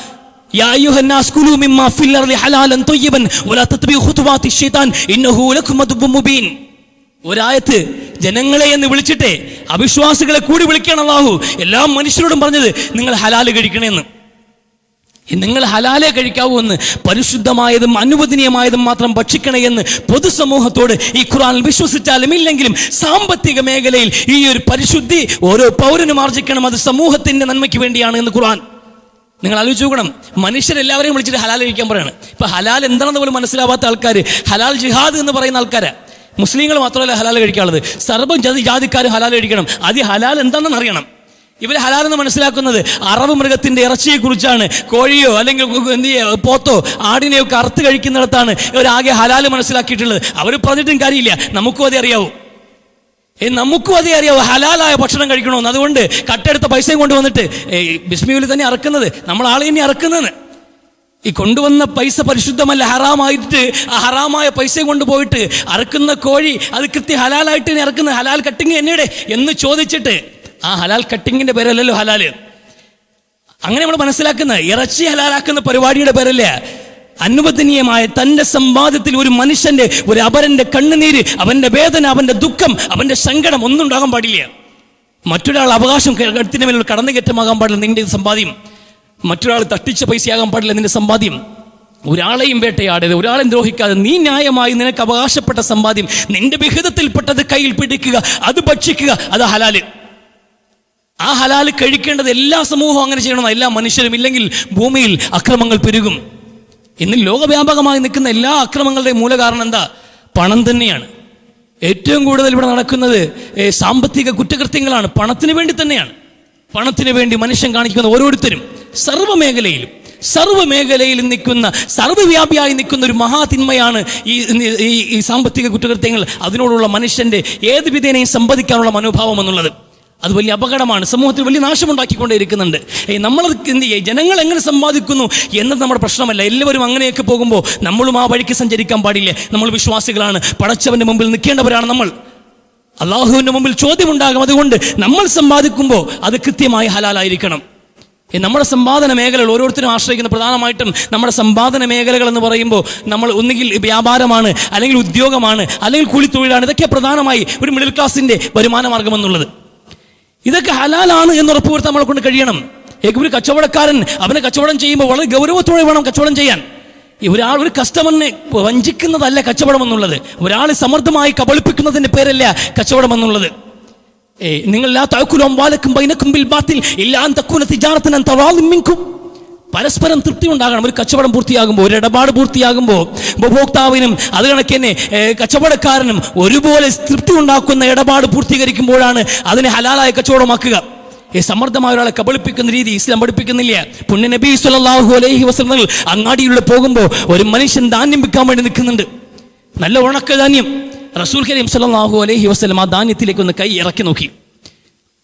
യാ അയ്യുഹന്നാസ് കുലൂ മിമ്മാ ഫിൽ അർളി ഹലാലൻ തയ്യിബൻ വലാ തത്ബിഉ ഖുതുവാതി ശൈത്താൻ ഇന്നഹു ലക്കും അദുവ്വുൻ മുബീൻ. ഒരായത്ത് ജനങ്ങളെ എന്ന് വിളിച്ചിട്ട് അവിശ്വാസികളെ കൂടി വിളിക്കുകയാണ് അല്ലാഹു. എല്ലാ മനുഷ്യരോടും പറഞ്ഞത് നിങ്ങൾ ഹലാല് കഴിക്കണമെന്ന്. നിങ്ങൾ ഹലാലെ കഴിക്കാവൂ എന്ന്, പരിശുദ്ധമായതും അനുവദനീയമായതും മാത്രം ഭക്ഷിക്കണേ എന്ന് പൊതുസമൂഹത്തോട് ഈ ഖുർആനിൽ വിശ്വസിച്ചാലും ഇല്ലെങ്കിലും സാമ്പത്തിക മേഖലയിൽ ഈ ഒരു പരിശുദ്ധി ഓരോ പൗരനും ആർജിക്കണം. അത് സമൂഹത്തിന്റെ നന്മയ്ക്ക് വേണ്ടിയാണ് എന്ന് ഖുർആൻ. നിങ്ങൾ ആലോചിച്ച് നോക്കണം, മനുഷ്യരെല്ലാവരെയും വിളിച്ചിട്ട് ഹലാൽ കഴിക്കാൻ പറയാണ്. ഇപ്പൊ ഹലാൽ എന്താണെന്ന് പോലും മനസ്സിലാവാത്ത ആൾക്കാർ ഹലാൽ ജിഹാദ് എന്ന് പറയുന്ന ആൾക്കാരാ. മുസ്ലിങ്ങൾ മാത്രമല്ല ഹലാൽ കഴിക്കാനുള്ളത്, സർവ്വ ജാതിക്കാരും ഹലാൽ കഴിക്കണം. അത് ഹലാൽ എന്താണെന്ന് അറിയണം. ഇവർ ഹലാലെന്ന് മനസ്സിലാക്കുന്നത് അറവ് മൃഗത്തിന്റെ ഇറച്ചിയെ കുറിച്ചാണ്. കോഴിയോ അല്ലെങ്കിൽ പോത്തോ ആടിനെയോ ഒക്കെ അറുത്ത് കഴിക്കുന്നിടത്താണ് ഇവരാകെ ഹലാല് മനസ്സിലാക്കിയിട്ടുള്ളത്. അവർ പറഞ്ഞിട്ടും കാര്യമില്ല, നമുക്കും അതേ അറിയാവൂ. നമുക്കും അതേ അറിയാവൂ ഹലാലായ ഭക്ഷണം കഴിക്കണമെന്ന്. അതുകൊണ്ട് കട്ടെടുത്ത പൈസയും കൊണ്ടുവന്നിട്ട് ബിസ്മിയിൽ തന്നെ അറക്കുന്നത്, നമ്മൾ ആളെ തന്നെ അറക്കുന്നതെന്ന്. ഈ കൊണ്ടുവന്ന പൈസ പരിശുദ്ധമല്ല, ഹറാമായിട്ട് ആ ഹറാമായ പൈസയും കൊണ്ടുപോയിട്ട് അറക്കുന്ന കോഴി അത് കൃത്യം ഹലാലായിട്ട് തന്നെ ഇറക്കുന്നത്. ഹലാൽ കട്ടിങ് എന്നയുടെ എന്ന് ചോദിച്ചിട്ട് ആ ഹലാൽ കട്ടിങ്ങിന്റെ പേരല്ലല്ലോ ഹലാല്. അങ്ങനെ നമ്മൾ മനസ്സിലാക്കുന്ന ഇറച്ചി ഹലാലാക്കുന്ന പരിപാടിയുടെ പേരല്ല. അനുവദനീയമായ തൻ്റെ സമ്പാദ്യത്തിൽ ഒരു മനുഷ്യന്റെ ഒരു അപരന്റെ കണ്ണുനീര്, അവന്റെ വേദന, അവന്റെ ദുഃഖം, അവന്റെ സങ്കടം ഒന്നും ഉണ്ടാകാൻ പാടില്ല. മറ്റൊരാൾ അവകാശം കടത്തിന് മേലുള്ള കടന്നുകയറ്റമാകാൻ പാടില്ല നിന്റെ സമ്പാദ്യം. മറ്റൊരാൾ തട്ടിച്ച പൈസയാകാൻ പാടില്ല നിന്റെ സമ്പാദ്യം. ഒരാളെയും വേട്ടയാടരുത്, ഒരാളെയും ദ്രോഹിക്കാതെ നീ ന്യായമായി നിനക്ക് അവകാശപ്പെട്ട സമ്പാദ്യം നിന്റെ വിഹിതത്തിൽപ്പെട്ടത് കയ്യിൽ പിടിക്കുക, അത് ഭക്ഷിക്കുക, അത് ഹലാല്. ആ ഹലാല് കഴിക്കേണ്ടത് എല്ലാ സമൂഹവും അങ്ങനെ ചെയ്യണം, എല്ലാ മനുഷ്യരും. ഇല്ലെങ്കിൽ ഭൂമിയിൽ അക്രമങ്ങൾ പെരുകും. ഇന്ന് ലോകവ്യാപകമായി നിൽക്കുന്ന എല്ലാ അക്രമങ്ങളുടെയും മൂല കാരണം എന്താ? പണം തന്നെയാണ്. ഏറ്റവും കൂടുതൽ ഇവിടെ നടക്കുന്നത് സാമ്പത്തിക കുറ്റകൃത്യങ്ങളാണ്. പണത്തിന് വേണ്ടി തന്നെയാണ്. പണത്തിന് വേണ്ടി മനുഷ്യൻ കാണിക്കുന്ന ഓരോരുത്തരും സർവ്വമേഖലയിൽ നിൽക്കുന്ന, സർവ്വവ്യാപിയായി നിൽക്കുന്ന ഒരു മഹാതിന്മയാണ് ഈ സാമ്പത്തിക കുറ്റകൃത്യങ്ങൾ. അതിനോടുള്ള മനുഷ്യന്റെ ഏത് വിധേനയും സമ്പാദിക്കാനുള്ള മനോഭാവം എന്നുള്ളത് അത് വലിയ അപകടമാണ്. സമൂഹത്തിൽ വലിയ നാശമുണ്ടാക്കിക്കൊണ്ടേയിരിക്കുന്നുണ്ട്. നമ്മളത് എന്ത് ചെയ്യുക, ജനങ്ങൾ എങ്ങനെ സമ്പാദിക്കുന്നു എന്നത് നമ്മുടെ പ്രശ്നമല്ല. എല്ലാവരും അങ്ങനെയൊക്കെ പോകുമ്പോൾ നമ്മളും ആ വഴിക്ക് സഞ്ചരിക്കാൻ പാടില്ല. നമ്മൾ വിശ്വാസികളാണ്, പടച്ചവന്റെ മുമ്പിൽ നിൽക്കേണ്ടവരാണ്. നമ്മൾ അള്ളാഹുവിന്റെ മുമ്പിൽ ചോദ്യമുണ്ടാകും. അതുകൊണ്ട് നമ്മൾ സമ്പാദിക്കുമ്പോൾ അത് കൃത്യമായി ഹലാലായിരിക്കണം. നമ്മുടെ സമ്പാദന മേഖലകൾ ഓരോരുത്തരും ആശ്രയിക്കുന്ന പ്രധാനമായിട്ടും നമ്മുടെ സമ്പാദന മേഖലകൾ എന്ന് പറയുമ്പോൾ നമ്മൾ ഒന്നുകിൽ വ്യാപാരമാണ്, അല്ലെങ്കിൽ ഉദ്യോഗമാണ്, അല്ലെങ്കിൽ കൂലിത്തൊഴിലാണ്. ഇതൊക്കെ പ്രധാനമായി ഒരു മിഡിൽ ക്ലാസിന്റെ വരുമാന മാർഗം എന്നുള്ളത്. ഇതൊക്കെ ഹലാലാണ് എന്ന് ഉറപ്പുവരുത്താൻ നമ്മളെ കൊണ്ട് കഴിയണം. ഒരു കച്ചവടക്കാരൻ അവനെ കച്ചവടം ചെയ്യുമ്പോൾ വളരെ ഗൗരവത്തോടെ വേണം കച്ചവടം ചെയ്യാൻ. ഒരു കസ്റ്റമറിനെ വഞ്ചിക്കുന്നതല്ല കച്ചവടം എന്നുള്ളത്. ഒരാളെ സമർത്ഥമായി കബളിപ്പിക്കുന്നതിന്റെ പേരല്ല കച്ചവടം എന്നുള്ളത്. നിങ്ങൾ പരസ്പരം തൃപ്തി ഉണ്ടാകണം. ഒരു കച്ചവടം പൂർത്തിയാകുമ്പോൾ, ഒരു ഇടപാട് പൂർത്തിയാകുമ്പോൾ ഉപഭോക്താവിനും അത് കണക്കന്നെ കച്ചവടക്കാരനും ഒരുപോലെ തൃപ്തി ഉണ്ടാക്കുന്ന ഇടപാട് പൂർത്തീകരിക്കുമ്പോഴാണ് അതിനെ ഹലാലായ കച്ചവടമാക്കുക. സമർത്ഥമായ ഒരാളെ കബളിപ്പിക്കുന്ന രീതി ഇസ്ലാം പഠിപ്പിക്കുന്നില്ല. പുണ്യ നബി സല്ലല്ലാഹു അലൈഹി വസല്ലം അങ്ങാടിയിലൂടെ പോകുമ്പോൾ ഒരു മനുഷ്യൻ ധാന്യം വിൽക്കാൻ വേണ്ടി നിൽക്കുന്നുണ്ട്. നല്ല ഉണക്ക ധാന്യം. റസൂൽ കരീം സല്ലല്ലാഹു അലൈഹി വസല്ലം ആ ധാന്യത്തിലേക്ക് ഒന്ന് കൈ ഇറക്കി നോക്കി.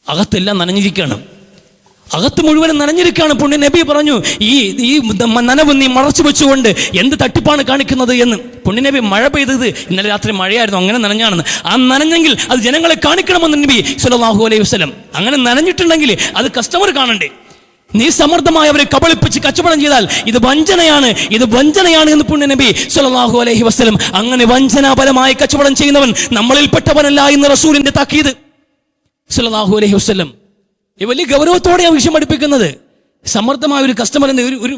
അകത്തെല്ലാം നനഞ്ഞിരിക്കുകയാണ്, അകത്ത് മുഴുവനും നനഞ്ഞിരിക്കുകയാണ്. പുണ്യ നബി പറഞ്ഞു, ഈ നനവ് നീ മറച്ചു വെച്ചുകൊണ്ട് എന്ത് തട്ടിപ്പാണ് കാണിക്കുന്നത് എന്ന്. പുണ്യ നബി മഴ പെയ്തത് ഇന്നലെ രാത്രി മഴയായിരുന്നു, അങ്ങനെ നനഞ്ഞാണെന്ന്. ആ നനഞ്ഞെങ്കിൽ അത് ജനങ്ങളെ കാണിക്കണമെന്ന് നബി സല്ലല്ലാഹു അലൈഹി വസല്ലം. അങ്ങനെ നനഞ്ഞിട്ടുണ്ടെങ്കിൽ അത് കസ്റ്റമർ കാണണ്ടേ? നീ സമർത്ഥമായി അവരെ കബളിപ്പിച്ച് കച്ചവടം ചെയ്താൽ ഇത് വഞ്ചനയാണ് എന്ന് പുണ്യ നബി സല്ലല്ലാഹു അലൈഹി വസല്ലം. അങ്ങനെ വഞ്ചനാപരമായി കച്ചവടം ചെയ്യുന്നവൻ നമ്മളിൽപ്പെട്ടവനല്ല എന്ന് റസൂലിന്റെ താക്കീത് സല്ലല്ലാഹു അലൈഹി വസല്ലം. ഈ വലിയ ഗൗരവത്തോടെയാണ് വിഷയം പഠിപ്പിക്കുന്നത്. സമർത്ഥമായ ഒരു കസ്റ്റമറിന്റെ ഒരു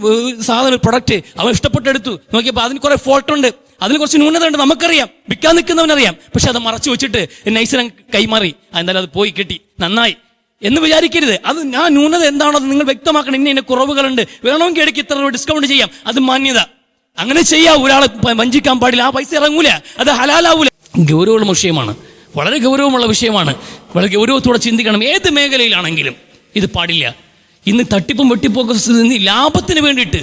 സാധനം, പ്രൊഡക്റ്റ് അവൻ ഇഷ്ടപ്പെട്ടെടുത്തു, നോക്കിയപ്പോൾ അതിന് കുറെ ഫോൾട്ട് ഉണ്ട്, അതിൽ കുറച്ച് ന്യൂനത ഉണ്ട്, നമുക്കറിയാം, വിൽക്കാൻ നിൽക്കുന്നവനറിയാം. പക്ഷെ അത് മറച്ചു വെച്ചിട്ട് നൈസിനെ കൈമാറി, എന്തായാലും അത് പോയി കിട്ടി, നന്നായി എന്ന് വിചാരിക്കരുത്. അത് ഞാൻ ന്യൂനത എന്താണോ അത് നിങ്ങൾ വ്യക്തമാക്കണം. ഇന്ന കുറവുകളുണ്ട്, വേണമെങ്കിൽ ഇടയ്ക്ക് ഇത്ര ഡിസ്കൗണ്ട് ചെയ്യാം, അത് മാന്യത. അങ്ങനെ ചെയ്യാം. ഒരാളെ വഞ്ചിക്കാൻ പാടില്ല, ആ പൈസ ഇറങ്ങൂല, അത് ഹലാലാവൂല. ഗൗരവമുള്ള വിഷയമാണ്, വളരെ ഗൗരവമുള്ള വിഷയമാണ്. വളരെ ഗൗരവത്തോടെ ചിന്തിക്കണം. ഏത് മേഖലയിലാണെങ്കിലും ഇത് പാടില്ല. ഇന്ന് തട്ടിപ്പും വെട്ടിപ്പൊക്കെ ലാഭത്തിന് വേണ്ടിയിട്ട്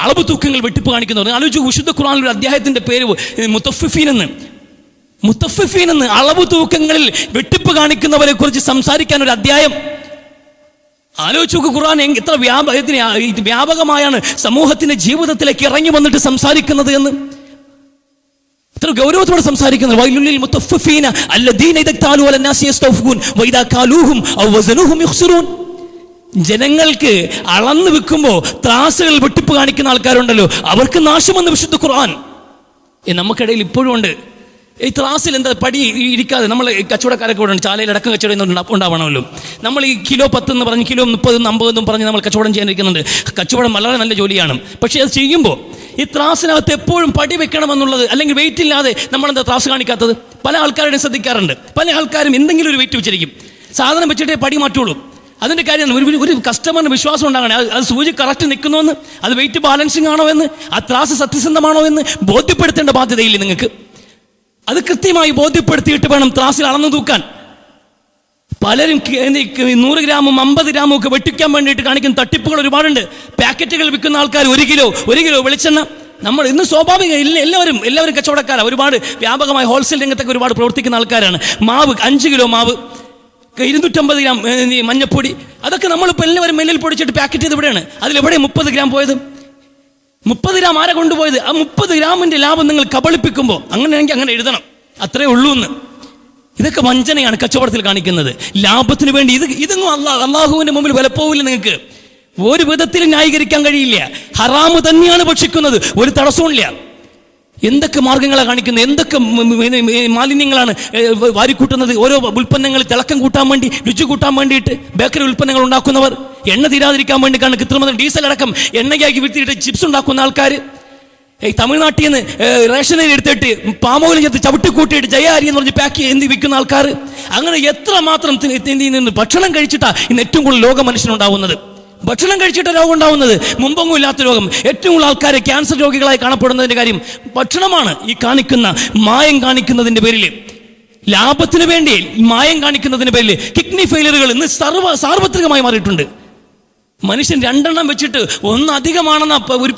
അളവ് തൂക്കങ്ങൾ വെട്ടിപ്പ് കാണിക്കുന്നവർ ആലോചിച്ചു. വിശുദ്ധ ഖുർആനിൽ ഒരു അധ്യായത്തിന്റെ പേര് മുത്തഫിഫീൻ എന്ന്, അളവ് തൂക്കങ്ങളിൽ വെട്ടിപ്പ് കാണിക്കുന്നവരെ കുറിച്ച് സംസാരിക്കാൻ ഒരു അധ്യായം. ആലോചിച്ചു ഖുർആൻ എത്ര വ്യാപകമായാണ് സമൂഹത്തിന്റെ ജീവിതത്തിലേക്ക് ഇറങ്ങി വന്നിട്ട് സംസാരിക്കുന്നത് എന്ന്. ഇത്ര ഗൗരവത്തോടെ സംസാരിക്കുന്നത്. വൈലുലിൽ മുത്തഫിഫീന അല്ലദീന ഇദക്താലു അലന്നാസി യസ്തൗഫൂൻ വഇദാ കാലൂഹും ഔ വസനുഹും യഖ്സിറൂൻ. ജനങ്ങൾക്ക് അളന്ന് വിൽക്കുമ്പോൾ ത്രാസുകൾ വെട്ടിപ്പ് കാണിക്കുന്ന ആൾക്കാരുണ്ടല്ലോ, അവർക്ക് നാശമെന്ന് വിശുദ്ധ ഖുർആൻ. നമുക്കിടയിൽ ഇപ്പോഴും ഉണ്ട്. ഈ ത്രാസിൽ എന്താ പടി ഇരിക്കാതെ നമ്മൾ കച്ചവടക്കാരൊക്കെ ഉണ്ട്, ചാലയിൽ അടക്കം കച്ചവടം ഉണ്ടാവണമല്ലോ. നമ്മൾ ഈ കിലോ 10 എന്ന് പറഞ്ഞ് കിലോ 30 50 പറഞ്ഞ് നമ്മൾ കച്ചവടം ചെയ്യാനിരിക്കുന്നുണ്ട്. കച്ചവടം വളരെ നല്ല ജോലിയാണ്. പക്ഷേ അത് ചെയ്യുമ്പോൾ ഈ ത്രാസിനകത്ത് എപ്പോഴും പടി വെക്കണമെന്നുള്ളത്, അല്ലെങ്കിൽ വെയിറ്റ് ഇല്ലാതെ നമ്മളെന്താ ത്രാസ് കാണിക്കാത്തത്? പല ആൾക്കാരുടെയും ശ്രദ്ധിക്കാറുണ്ട്. പല ആൾക്കാരും എന്തെങ്കിലും ഒരു വെയിറ്റ് വെച്ചിരിക്കും, സാധനം വെച്ചിട്ടേ പടി മാറ്റുള്ളൂ. അതിൻ്റെ കാര്യം ഒരു കസ്റ്റമറിന് വിശ്വാസം ഉണ്ടാകണേ, അത് സൂചി കറക്റ്റ് നിൽക്കുന്നുവെന്ന്, അത് വെയിറ്റ് ബാലൻസിങ് ആണോ എന്ന്, ആ ത്രാസ് സത്യസന്ധമാണോ എന്ന് ബോധ്യപ്പെടുത്തേണ്ട ബാധ്യതയില്ലേ നിങ്ങൾക്ക്? അത് കൃത്യമായി ബോധ്യപ്പെടുത്തിയിട്ട് വേണം ത്രാസിൽ അളന്നു തൂക്കാൻ. പലരും 100 ഗ്രാമും 50 ഗ്രാമും ഒക്കെ വെട്ടിക്കാൻ വേണ്ടിയിട്ട് കാണിക്കുന്ന തട്ടിപ്പുകൾ ഒരുപാടുണ്ട്. പാക്കറ്റുകൾ വിൽക്കുന്ന ആൾക്കാർ 1 കിലോ വെളിച്ചെണ്ണ. നമ്മൾ ഇന്ന് സ്വാഭാവിക എല്ലാവരും കച്ചവടക്കാരാണ്. ഒരുപാട് വ്യാപകമായി ഹോൾസെയിൽ രംഗത്തൊക്കെ ഒരുപാട് പ്രവർത്തിക്കുന്ന ആൾക്കാരാണ്. മാവ് 5 കിലോ മാവ്, 250 ഗ്രാം മഞ്ഞപ്പൊടി, അതൊക്കെ നമ്മളിപ്പോൾ എല്ലാവരും മെല്ലിൽ പൊടിച്ചിട്ട് പാക്കറ്റ് ചെയ്ത് ഇവിടെയാണ്. അതിലെവിടെ 30 ഗ്രാം പോയത്? 30 ഗ്രാം ആരെ കൊണ്ടുപോയത്? ആ 30 ഗ്രാമിന്റെ ലാഭം നിങ്ങൾ കബളിപ്പിക്കുമ്പോൾ അങ്ങനെയാണെങ്കിൽ അങ്ങനെ എഴുതണം, അത്രേ ഉള്ളൂ എന്ന്. ഇതൊക്കെ വഞ്ചനയാണ് കച്ചവടത്തിൽ കാണിക്കുന്നത്, ലാഭത്തിന് വേണ്ടി. ഇതൊന്നും അള്ളാഹുവിന്റെ മുമ്പിൽ വിലപ്പോവില്ല. നിങ്ങൾക്ക് ഒരു വിധത്തിൽ ന്യായീകരിക്കാൻ കഴിയില്ല. ഹറാമ് തന്നെയാണ് ഭക്ഷിക്കുന്നത്, ഒരു തടസ്സവുമില്ല. എന്തൊക്കെ മാർഗങ്ങളാണ് കാണിക്കുന്നത്, എന്തൊക്കെ മാലിന്യങ്ങളാണ് വാരിക്കൂട്ടുന്നത്. ഓരോ ഉൽപ്പന്നങ്ങൾ തിളക്കം കൂട്ടാൻ വേണ്ടി, രുചി കൂട്ടാൻ വേണ്ടിയിട്ട് ബേക്കറി ഉൽപ്പന്നങ്ങൾ ഉണ്ടാക്കുന്നവർ, എണ്ണ തീരാതിരിക്കാൻ വേണ്ടി കൃത്രിമം ഡീസൽ അടക്കം എണ്ണയാക്കി വിറ്റിട്ട് ചിപ്സ് ഉണ്ടാക്കുന്ന ആൾക്കാർ, തമിഴ്നാട്ടിൽ നിന്ന് റേഷനരി എടുത്തിട്ട് പാമോയിൽ ചേർത്ത് ചവിട്ടിക്കൂട്ടിയിട്ട് ജയാരി എന്ന് പറഞ്ഞ് പാക്ക് ചെയ്ത് വിൽക്കുന്ന ആൾക്കാർ. അങ്ങനെ എത്ര മാത്രം ഭക്ഷണം കഴിച്ചിട്ടാണ് ഇന്ന് ഏറ്റവും കൂടുതൽ ലോക മനുഷ്യനുണ്ടാവുന്നത്. ഭക്ഷണം കഴിച്ചിട്ട് രോഗം ഉണ്ടാവുന്നത്, മുമ്പൊന്നും ഇല്ലാത്ത രോഗം. ഏറ്റവും കൂടുതൽ ആൾക്കാർ ക്യാൻസർ രോഗികളായി കാണപ്പെടുന്നതിന്റെ കാര്യം ഭക്ഷണമാണ്. ഈ മായം കാണിക്കുന്നതിന്റെ പേരിൽ, ലാഭത്തിന് വേണ്ടി മായം കാണിക്കുന്നതിന്റെ പേരിൽ കിഡ്നി ഫെയിലിയറുകൾ ഇന്ന് സാർവത്രികമായി മാറിയിട്ടുണ്ട്. മനുഷ്യൻ 2 എണ്ണം വെച്ചിട്ട് 1 അധികമാണെന്ന ഒരു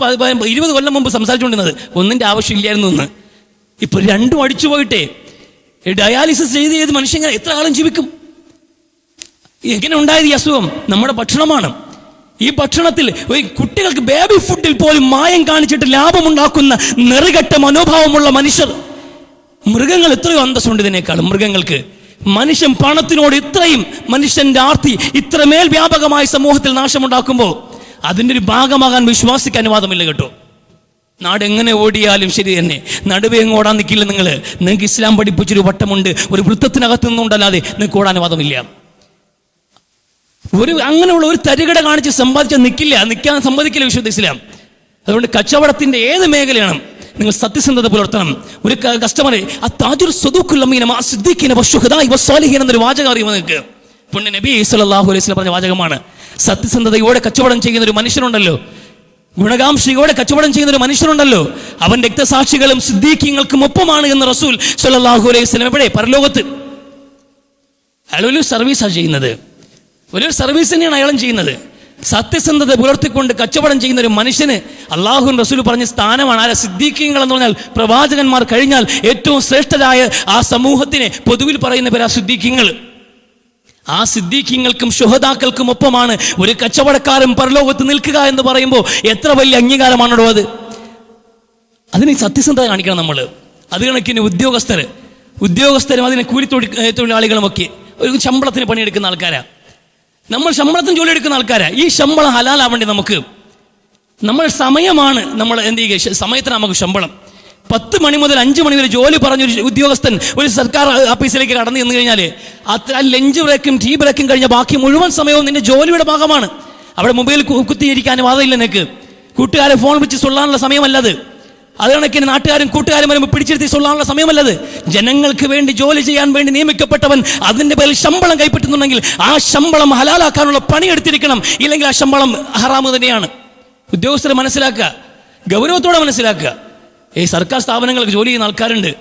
20 കൊല്ലം മുമ്പ് സംസാരിച്ചുകൊണ്ടിരുന്നത്. 1ന്റെ ആവശ്യമില്ലായിരുന്നു എന്ന്. ഇപ്പൊ 2 അടിച്ചു പോയിട്ടേ ഡയാലിസിസ് ചെയ്ത് മനുഷ്യൻ എത്ര കാലം ജീവിക്കും? എങ്ങനെ ഉണ്ടായത് ഈ അസുഖം? നമ്മുടെ ഭക്ഷണമാണ്. ഈ ഭക്ഷണത്തിൽ കുട്ടികൾക്ക് ബേബി ഫുഡിൽ പോലും മായം കാണിച്ചിട്ട് ലാഭമുണ്ടാക്കുന്ന നെറുകെട്ട മനോഭാവമുള്ള മനുഷ്യർ. മൃഗങ്ങൾ എത്രയോ അന്തസ്സുണ്ട് ഇതിനേക്കാളും. മൃഗങ്ങൾക്ക് മനുഷ്യൻ പണത്തിനോട് ഇത്രയും മനുഷ്യന്റെ ആർത്തി ഇത്രമേൽ വ്യാപകമായി സമൂഹത്തിൽ നാശമുണ്ടാക്കുമ്പോൾ അതിൻ്റെ ഒരു ഭാഗമാകാൻ വിശ്വാസിക്ക് അനുവാദമില്ല കേട്ടോ. നാട് എങ്ങനെ ഓടിയാലും ശരി തന്നെ, നടുവേ അങ്ങ് ഓടാൻ നിൽക്കില്ല. നിങ്ങൾക്ക് ഇസ്ലാം പഠിപ്പിച്ചൊരു വട്ടമുണ്ട്, ഒരു വൃത്തത്തിനകത്ത് നിന്നുകൊണ്ടല്ലാതെ നിങ്ങൾക്ക് ഓടാൻ അനുവാദമില്ല. അങ്ങനെയുള്ള ഒരു തരികട കാണിച്ച് നിൽക്കാൻ സമ്മതിക്കില്ല വിശുദ്ധ ഇസ്ലാം. അതുകൊണ്ട് കച്ചവടത്തിന്റെ ഏത് മേഖലയാണ് നിങ്ങൾ സത്യസന്ധത പുലർത്തണം. ഒരു കസ്റ്റമറെ എന്നൊരു വാചകം അറിയുമോ നിങ്ങൾക്ക്? പുണ്യ നബി സല്ലല്ലാഹു അലൈഹി വസല്ലം പറഞ്ഞ വാചകമാണ്. സത്യസന്ധതയോടെ കച്ചവടം ചെയ്യുന്ന ഒരു മനുഷ്യനുണ്ടല്ലോ, ഗുണകാംക്ഷിയോടെ കച്ചവടം ചെയ്യുന്ന ഒരു മനുഷ്യനുണ്ടല്ലോ, അവൻ രക്തസാക്ഷികളും സിദ്ദീഖീങ്ങൾക്കും ഒപ്പമാണ് എന്ന് റസൂൽ സല്ലല്ലാഹു അലൈഹി വസല്ലം. എവിടെ? പരലോകത്ത്. അയാൾ വലിയൊരു സർവീസാണ് ചെയ്യുന്നത്, വലിയൊരു സർവീസ് തന്നെയാണ് അയാളും ചെയ്യുന്നത്. സത്യസന്ധത പുലർത്തിക്കൊണ്ട് കച്ചവടം ചെയ്യുന്ന ഒരു മനുഷ്യന് അള്ളാഹു റസൂൽ പറഞ്ഞ സ്ഥാനമാണ്. ആരാ? സിദ്ദീഖീങ്ങൾ എന്ന് പറഞ്ഞാൽ പ്രവാചകന്മാർ കഴിഞ്ഞാൽ ഏറ്റവും ശ്രേഷ്ഠരായ ആ സമൂഹത്തിനെ പൊതുവിൽ പറയുന്ന പേരാ സിദ്ദീഖീങ്ങൾ. ആ സിദ്ദീഖീങ്ങൾക്കും ശുഹദാക്കൾക്കും ഒപ്പമാണ് ഒരു കച്ചവടക്കാരൻ പരലോകത്ത് നിൽക്കുക എന്ന് പറയുമ്പോൾ എത്ര വലിയ അംഗീകാരമാണോ അത്. അതിന് സത്യസന്ധത കാണിക്കണം നമ്മൾ. അത് കണക്കിന് ഉദ്യോഗസ്ഥരും അതിന് കൂലിത്തൊഴിലാളികളുമൊക്കെ ഒരു ശമ്പളത്തിന് പണിയെടുക്കുന്ന ആൾക്കാരാ. നമ്മൾ ശമ്പളത്തിന് ജോലി എടുക്കുന്ന ആൾക്കാരാ. ഈ ശമ്പളം ഹലാലാവേണ്ടി നമുക്ക്. നമ്മൾ സമയമാണ് നമ്മൾ എന്ത് ചെയ്യുക, സമയത്തിന് നമുക്ക് ശമ്പളം. 10 മണി മുതൽ 5 മണി വരെ ജോലി പറഞ്ഞൊരു ഉദ്യോഗസ്ഥൻ ഒരു സർക്കാർ ഓഫീസിലേക്ക് കടന്നു ചെന്ന് കഴിഞ്ഞാൽ ലഞ്ച് ബ്രേക്കും ടീ ബ്രേക്കും കഴിഞ്ഞ ബാക്കി മുഴുവൻ സമയവും നിന്റെ ജോലിയുടെ ഭാഗമാണ്. അവിടെ മൊബൈൽ കുത്തിയിരിക്കാൻ വാദമില്ല നിനക്ക്. കൂട്ടുകാരെ ഫോൺ വിളിച്ച് സൊല്ലാനുള്ള സമയമല്ലത്. അത് കണക്കിന് നാട്ടുകാരും കൂട്ടുകാരും വരുമ്പോൾ പിടിച്ചിരുത്തി സൊല്ലാനുള്ള സമയമല്ലത്. ജനങ്ങൾക്ക് വേണ്ടി ജോലി ചെയ്യാൻ വേണ്ടി നിയമിക്കപ്പെട്ടവൻ അതിൻ്റെ പേരിൽ ശമ്പളം കൈപ്പറ്റുന്നുണ്ടെങ്കിൽ ആ ശമ്പളം ഹലാലാക്കാനുള്ള പണിയെടുത്തിരിക്കണം. ഇല്ലെങ്കിൽ ആ ശമ്പളം ഹറാമ് തന്നെയാണ്. ഉദ്യോഗസ്ഥരെ മനസ്സിലാക്കുക, ഗൗരവത്തോടെ മനസ്സിലാക്കുക. സർക്കാർ സ്ഥാപനങ്ങൾക്ക് ജോലി ചെയ്യുന്ന ആൾക്കാരുണ്ട്,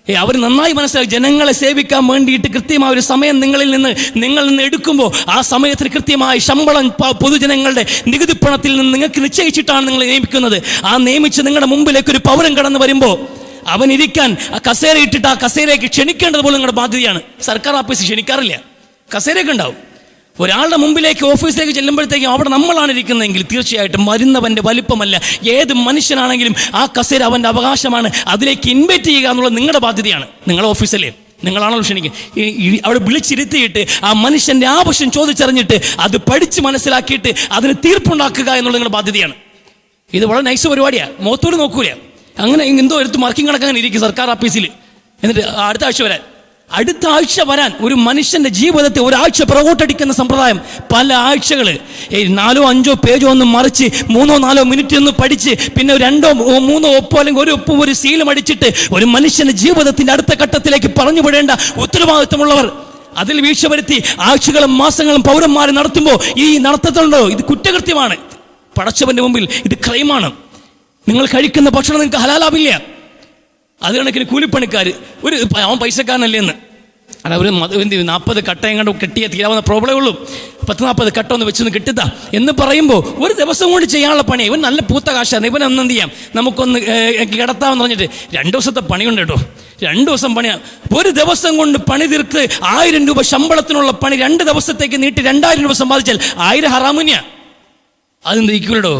അവർ നന്നായി മനസ്സിലാക്കി ജനങ്ങളെ സേവിക്കാൻ വേണ്ടിയിട്ട് കൃത്യമായ ഒരു സമയം നിങ്ങളിൽ നിന്ന് എടുക്കുമ്പോൾ ആ സമയത്തിന് കൃത്യമായി ശമ്പളം പൊതുജനങ്ങളുടെ നികുതി പണത്തിൽ നിന്ന് നിങ്ങൾക്ക് നിശ്ചയിച്ചിട്ടാണ് നിങ്ങൾ നിയമിക്കുന്നത്. ആ നിയമിച്ച് നിങ്ങളുടെ മുമ്പിലേക്ക് ഒരു പൗരൻ കടന്നു വരുമ്പോൾ അവൻ ഇരിക്കാൻ കസേര ഇട്ടിട്ട് ആ കസേരയ്ക്ക് ക്ഷണിക്കേണ്ടത് പോലും നിങ്ങളുടെ ബാധ്യതയാണ്. സർക്കാർ ഓഫീസ് ക്ഷണിക്കാറില്ല, കസേരയൊക്കെ ഉണ്ടാവും. ഒരാളുടെ മുമ്പിലേക്ക് ഓഫീസിലേക്ക് ചെല്ലുമ്പോഴത്തേക്കും അവിടെ നമ്മളാണ് ഇരിക്കുന്നതെങ്കിൽ തീർച്ചയായിട്ടും വരുന്നവൻ്റെ വലിപ്പമല്ല, ഏത് മനുഷ്യനാണെങ്കിലും ആ കസേര അവൻ്റെ അവകാശമാണ്. അതിലേക്ക് ഇൻവൈറ്റ് ചെയ്യുക എന്നുള്ളത് നിങ്ങളുടെ ബാധ്യതയാണ്. നിങ്ങളുടെ ഓഫീസല്ലേ, നിങ്ങളാണല്ലോ ക്ഷണിക്കുക. അവിടെ വിളിച്ചിരുത്തിയിട്ട് ആ മനുഷ്യൻ്റെ ആവശ്യം ചോദിച്ചറിഞ്ഞിട്ട് അത് പഠിച്ച് മനസ്സിലാക്കിയിട്ട് അതിന് തീർപ്പുണ്ടാക്കുക എന്നുള്ളത് നിങ്ങളുടെ ബാധ്യതയാണ്. ഇത് വളരെ നൈസ് പരിപാടിയാണ്, മുഖത്തോട് നോക്കൂല. അങ്ങനെ എന്തോ എടുത്ത് മർക്കിങ് കണക്കാൻ ഇരിക്കും സർക്കാർ ഓഫീസിൽ. എന്നിട്ട് അടുത്ത ആഴ്ച വരാൻ ഒരു മനുഷ്യന്റെ ജീവിതത്തെ ഒരാഴ്ച പുറകോട്ടടിക്കുന്ന സമ്പ്രദായം. പല ആഴ്ചകൾ 4-5 പേജോ ഒന്ന് മറിച്ച് 3-4 മിനിറ്റ് ഒന്ന് പഠിച്ച് പിന്നെ 2-3 ഒപ്പോ അല്ലെങ്കിൽ ഒരു ഒപ്പോ ഒരു സീലും അടിച്ചിട്ട് ഒരു മനുഷ്യന്റെ ജീവിതത്തിന്റെ അടുത്ത ഘട്ടത്തിലേക്ക് പറഞ്ഞു വിടേണ്ട ഉത്തരവാദിത്തമുള്ളവർ അതിൽ വീഴ്ച വരുത്തി ആഴ്ചകളും മാസങ്ങളും പൗരന്മാരെ നടത്തുമ്പോൾ ഈ നടത്തത്തുണ്ടോ? ഇത് കുറ്റകൃത്യമാണ്. പടച്ചവന്റെ മുമ്പിൽ ഇത് ക്രൈമാണ്. നിങ്ങൾ കഴിക്കുന്ന ഭക്ഷണം നിങ്ങൾക്ക് ഹലാലാവില്ല. അത് കണക്കിന് കൂലിപ്പണിക്കാർ അവൻ പൈസക്കാരനല്ലേ എന്ന് അല്ല ഒരു 40 കട്ടയും കണ്ട് കെട്ടിയ തീരാവുന്ന പ്രോബ്ലമേ ഉള്ളൂ. 40 കട്ട ഒന്ന് വെച്ചൊന്ന് കിട്ടുക എന്ന് പറയുമ്പോൾ ഒരു ദിവസം കൊണ്ട് ചെയ്യാനുള്ള പണി. ഇവൻ നല്ല പൂത്ത കാശാണ്, ഇവൻ എന്ത് ചെയ്യാം, നമുക്കൊന്ന് കിടത്താമെന്ന് പറഞ്ഞിട്ട് 2 ദിവസത്തെ പണിയുണ്ട് കേട്ടോ. 2 ദിവസം പണിയാണ്. ഒരു ദിവസം കൊണ്ട് പണി തീർത്ത് 1000 രൂപ ശമ്പളത്തിനുള്ള പണി 2 ദിവസത്തേക്ക് നീട്ടി 2000 രൂപ സമ്പാദിച്ചാൽ 1000 ഹറാമുന്യ. അതും തയ്ക്കൂലോ,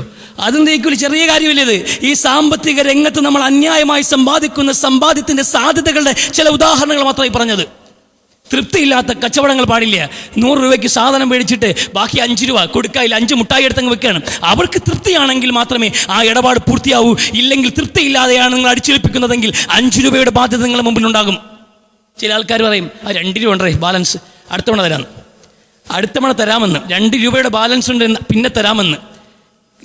അതും തയ്ക്കൂല. ചെറിയ കാര്യമില്ല ഇത്. ഈ സാമ്പത്തിക രംഗത്ത് നമ്മൾ അന്യായമായി സമ്പാദിക്കുന്ന സമ്പാദ്യത്തിന്റെ സാധ്യതകളുടെ ചില ഉദാഹരണങ്ങൾ മാത്രമായി പറഞ്ഞത്. തൃപ്തിയില്ലാത്ത കച്ചവടങ്ങൾ പാടില്ല. 100 രൂപയ്ക്ക് സാധനം മേടിച്ചിട്ട് ബാക്കി 5 രൂപ കൊടുക്കായില്ല, 5 മുട്ടായി എടുത്തങ്ങ് വെക്കുകയാണ്. അവർക്ക് തൃപ്തിയാണെങ്കിൽ മാത്രമേ ആ ഇടപാട് പൂർത്തിയാവൂ. ഇല്ലെങ്കിൽ തൃപ്തിയില്ലാതെയാണ് നിങ്ങൾ അടിച്ചേൽപ്പിക്കുന്നതെങ്കിൽ 5 രൂപയുടെ ബാധ്യത നിങ്ങളുടെ മുമ്പിലുണ്ടാകും. ചില ആൾക്കാർ പറയും, ആ 2 രൂപ ഉണ്ടേ ബാലൻസ്, അടുത്തവണ തരാമെന്ന് 2 രൂപയുടെ ബാലൻസ് ഉണ്ട്, പിന്നെ തരാമെന്ന്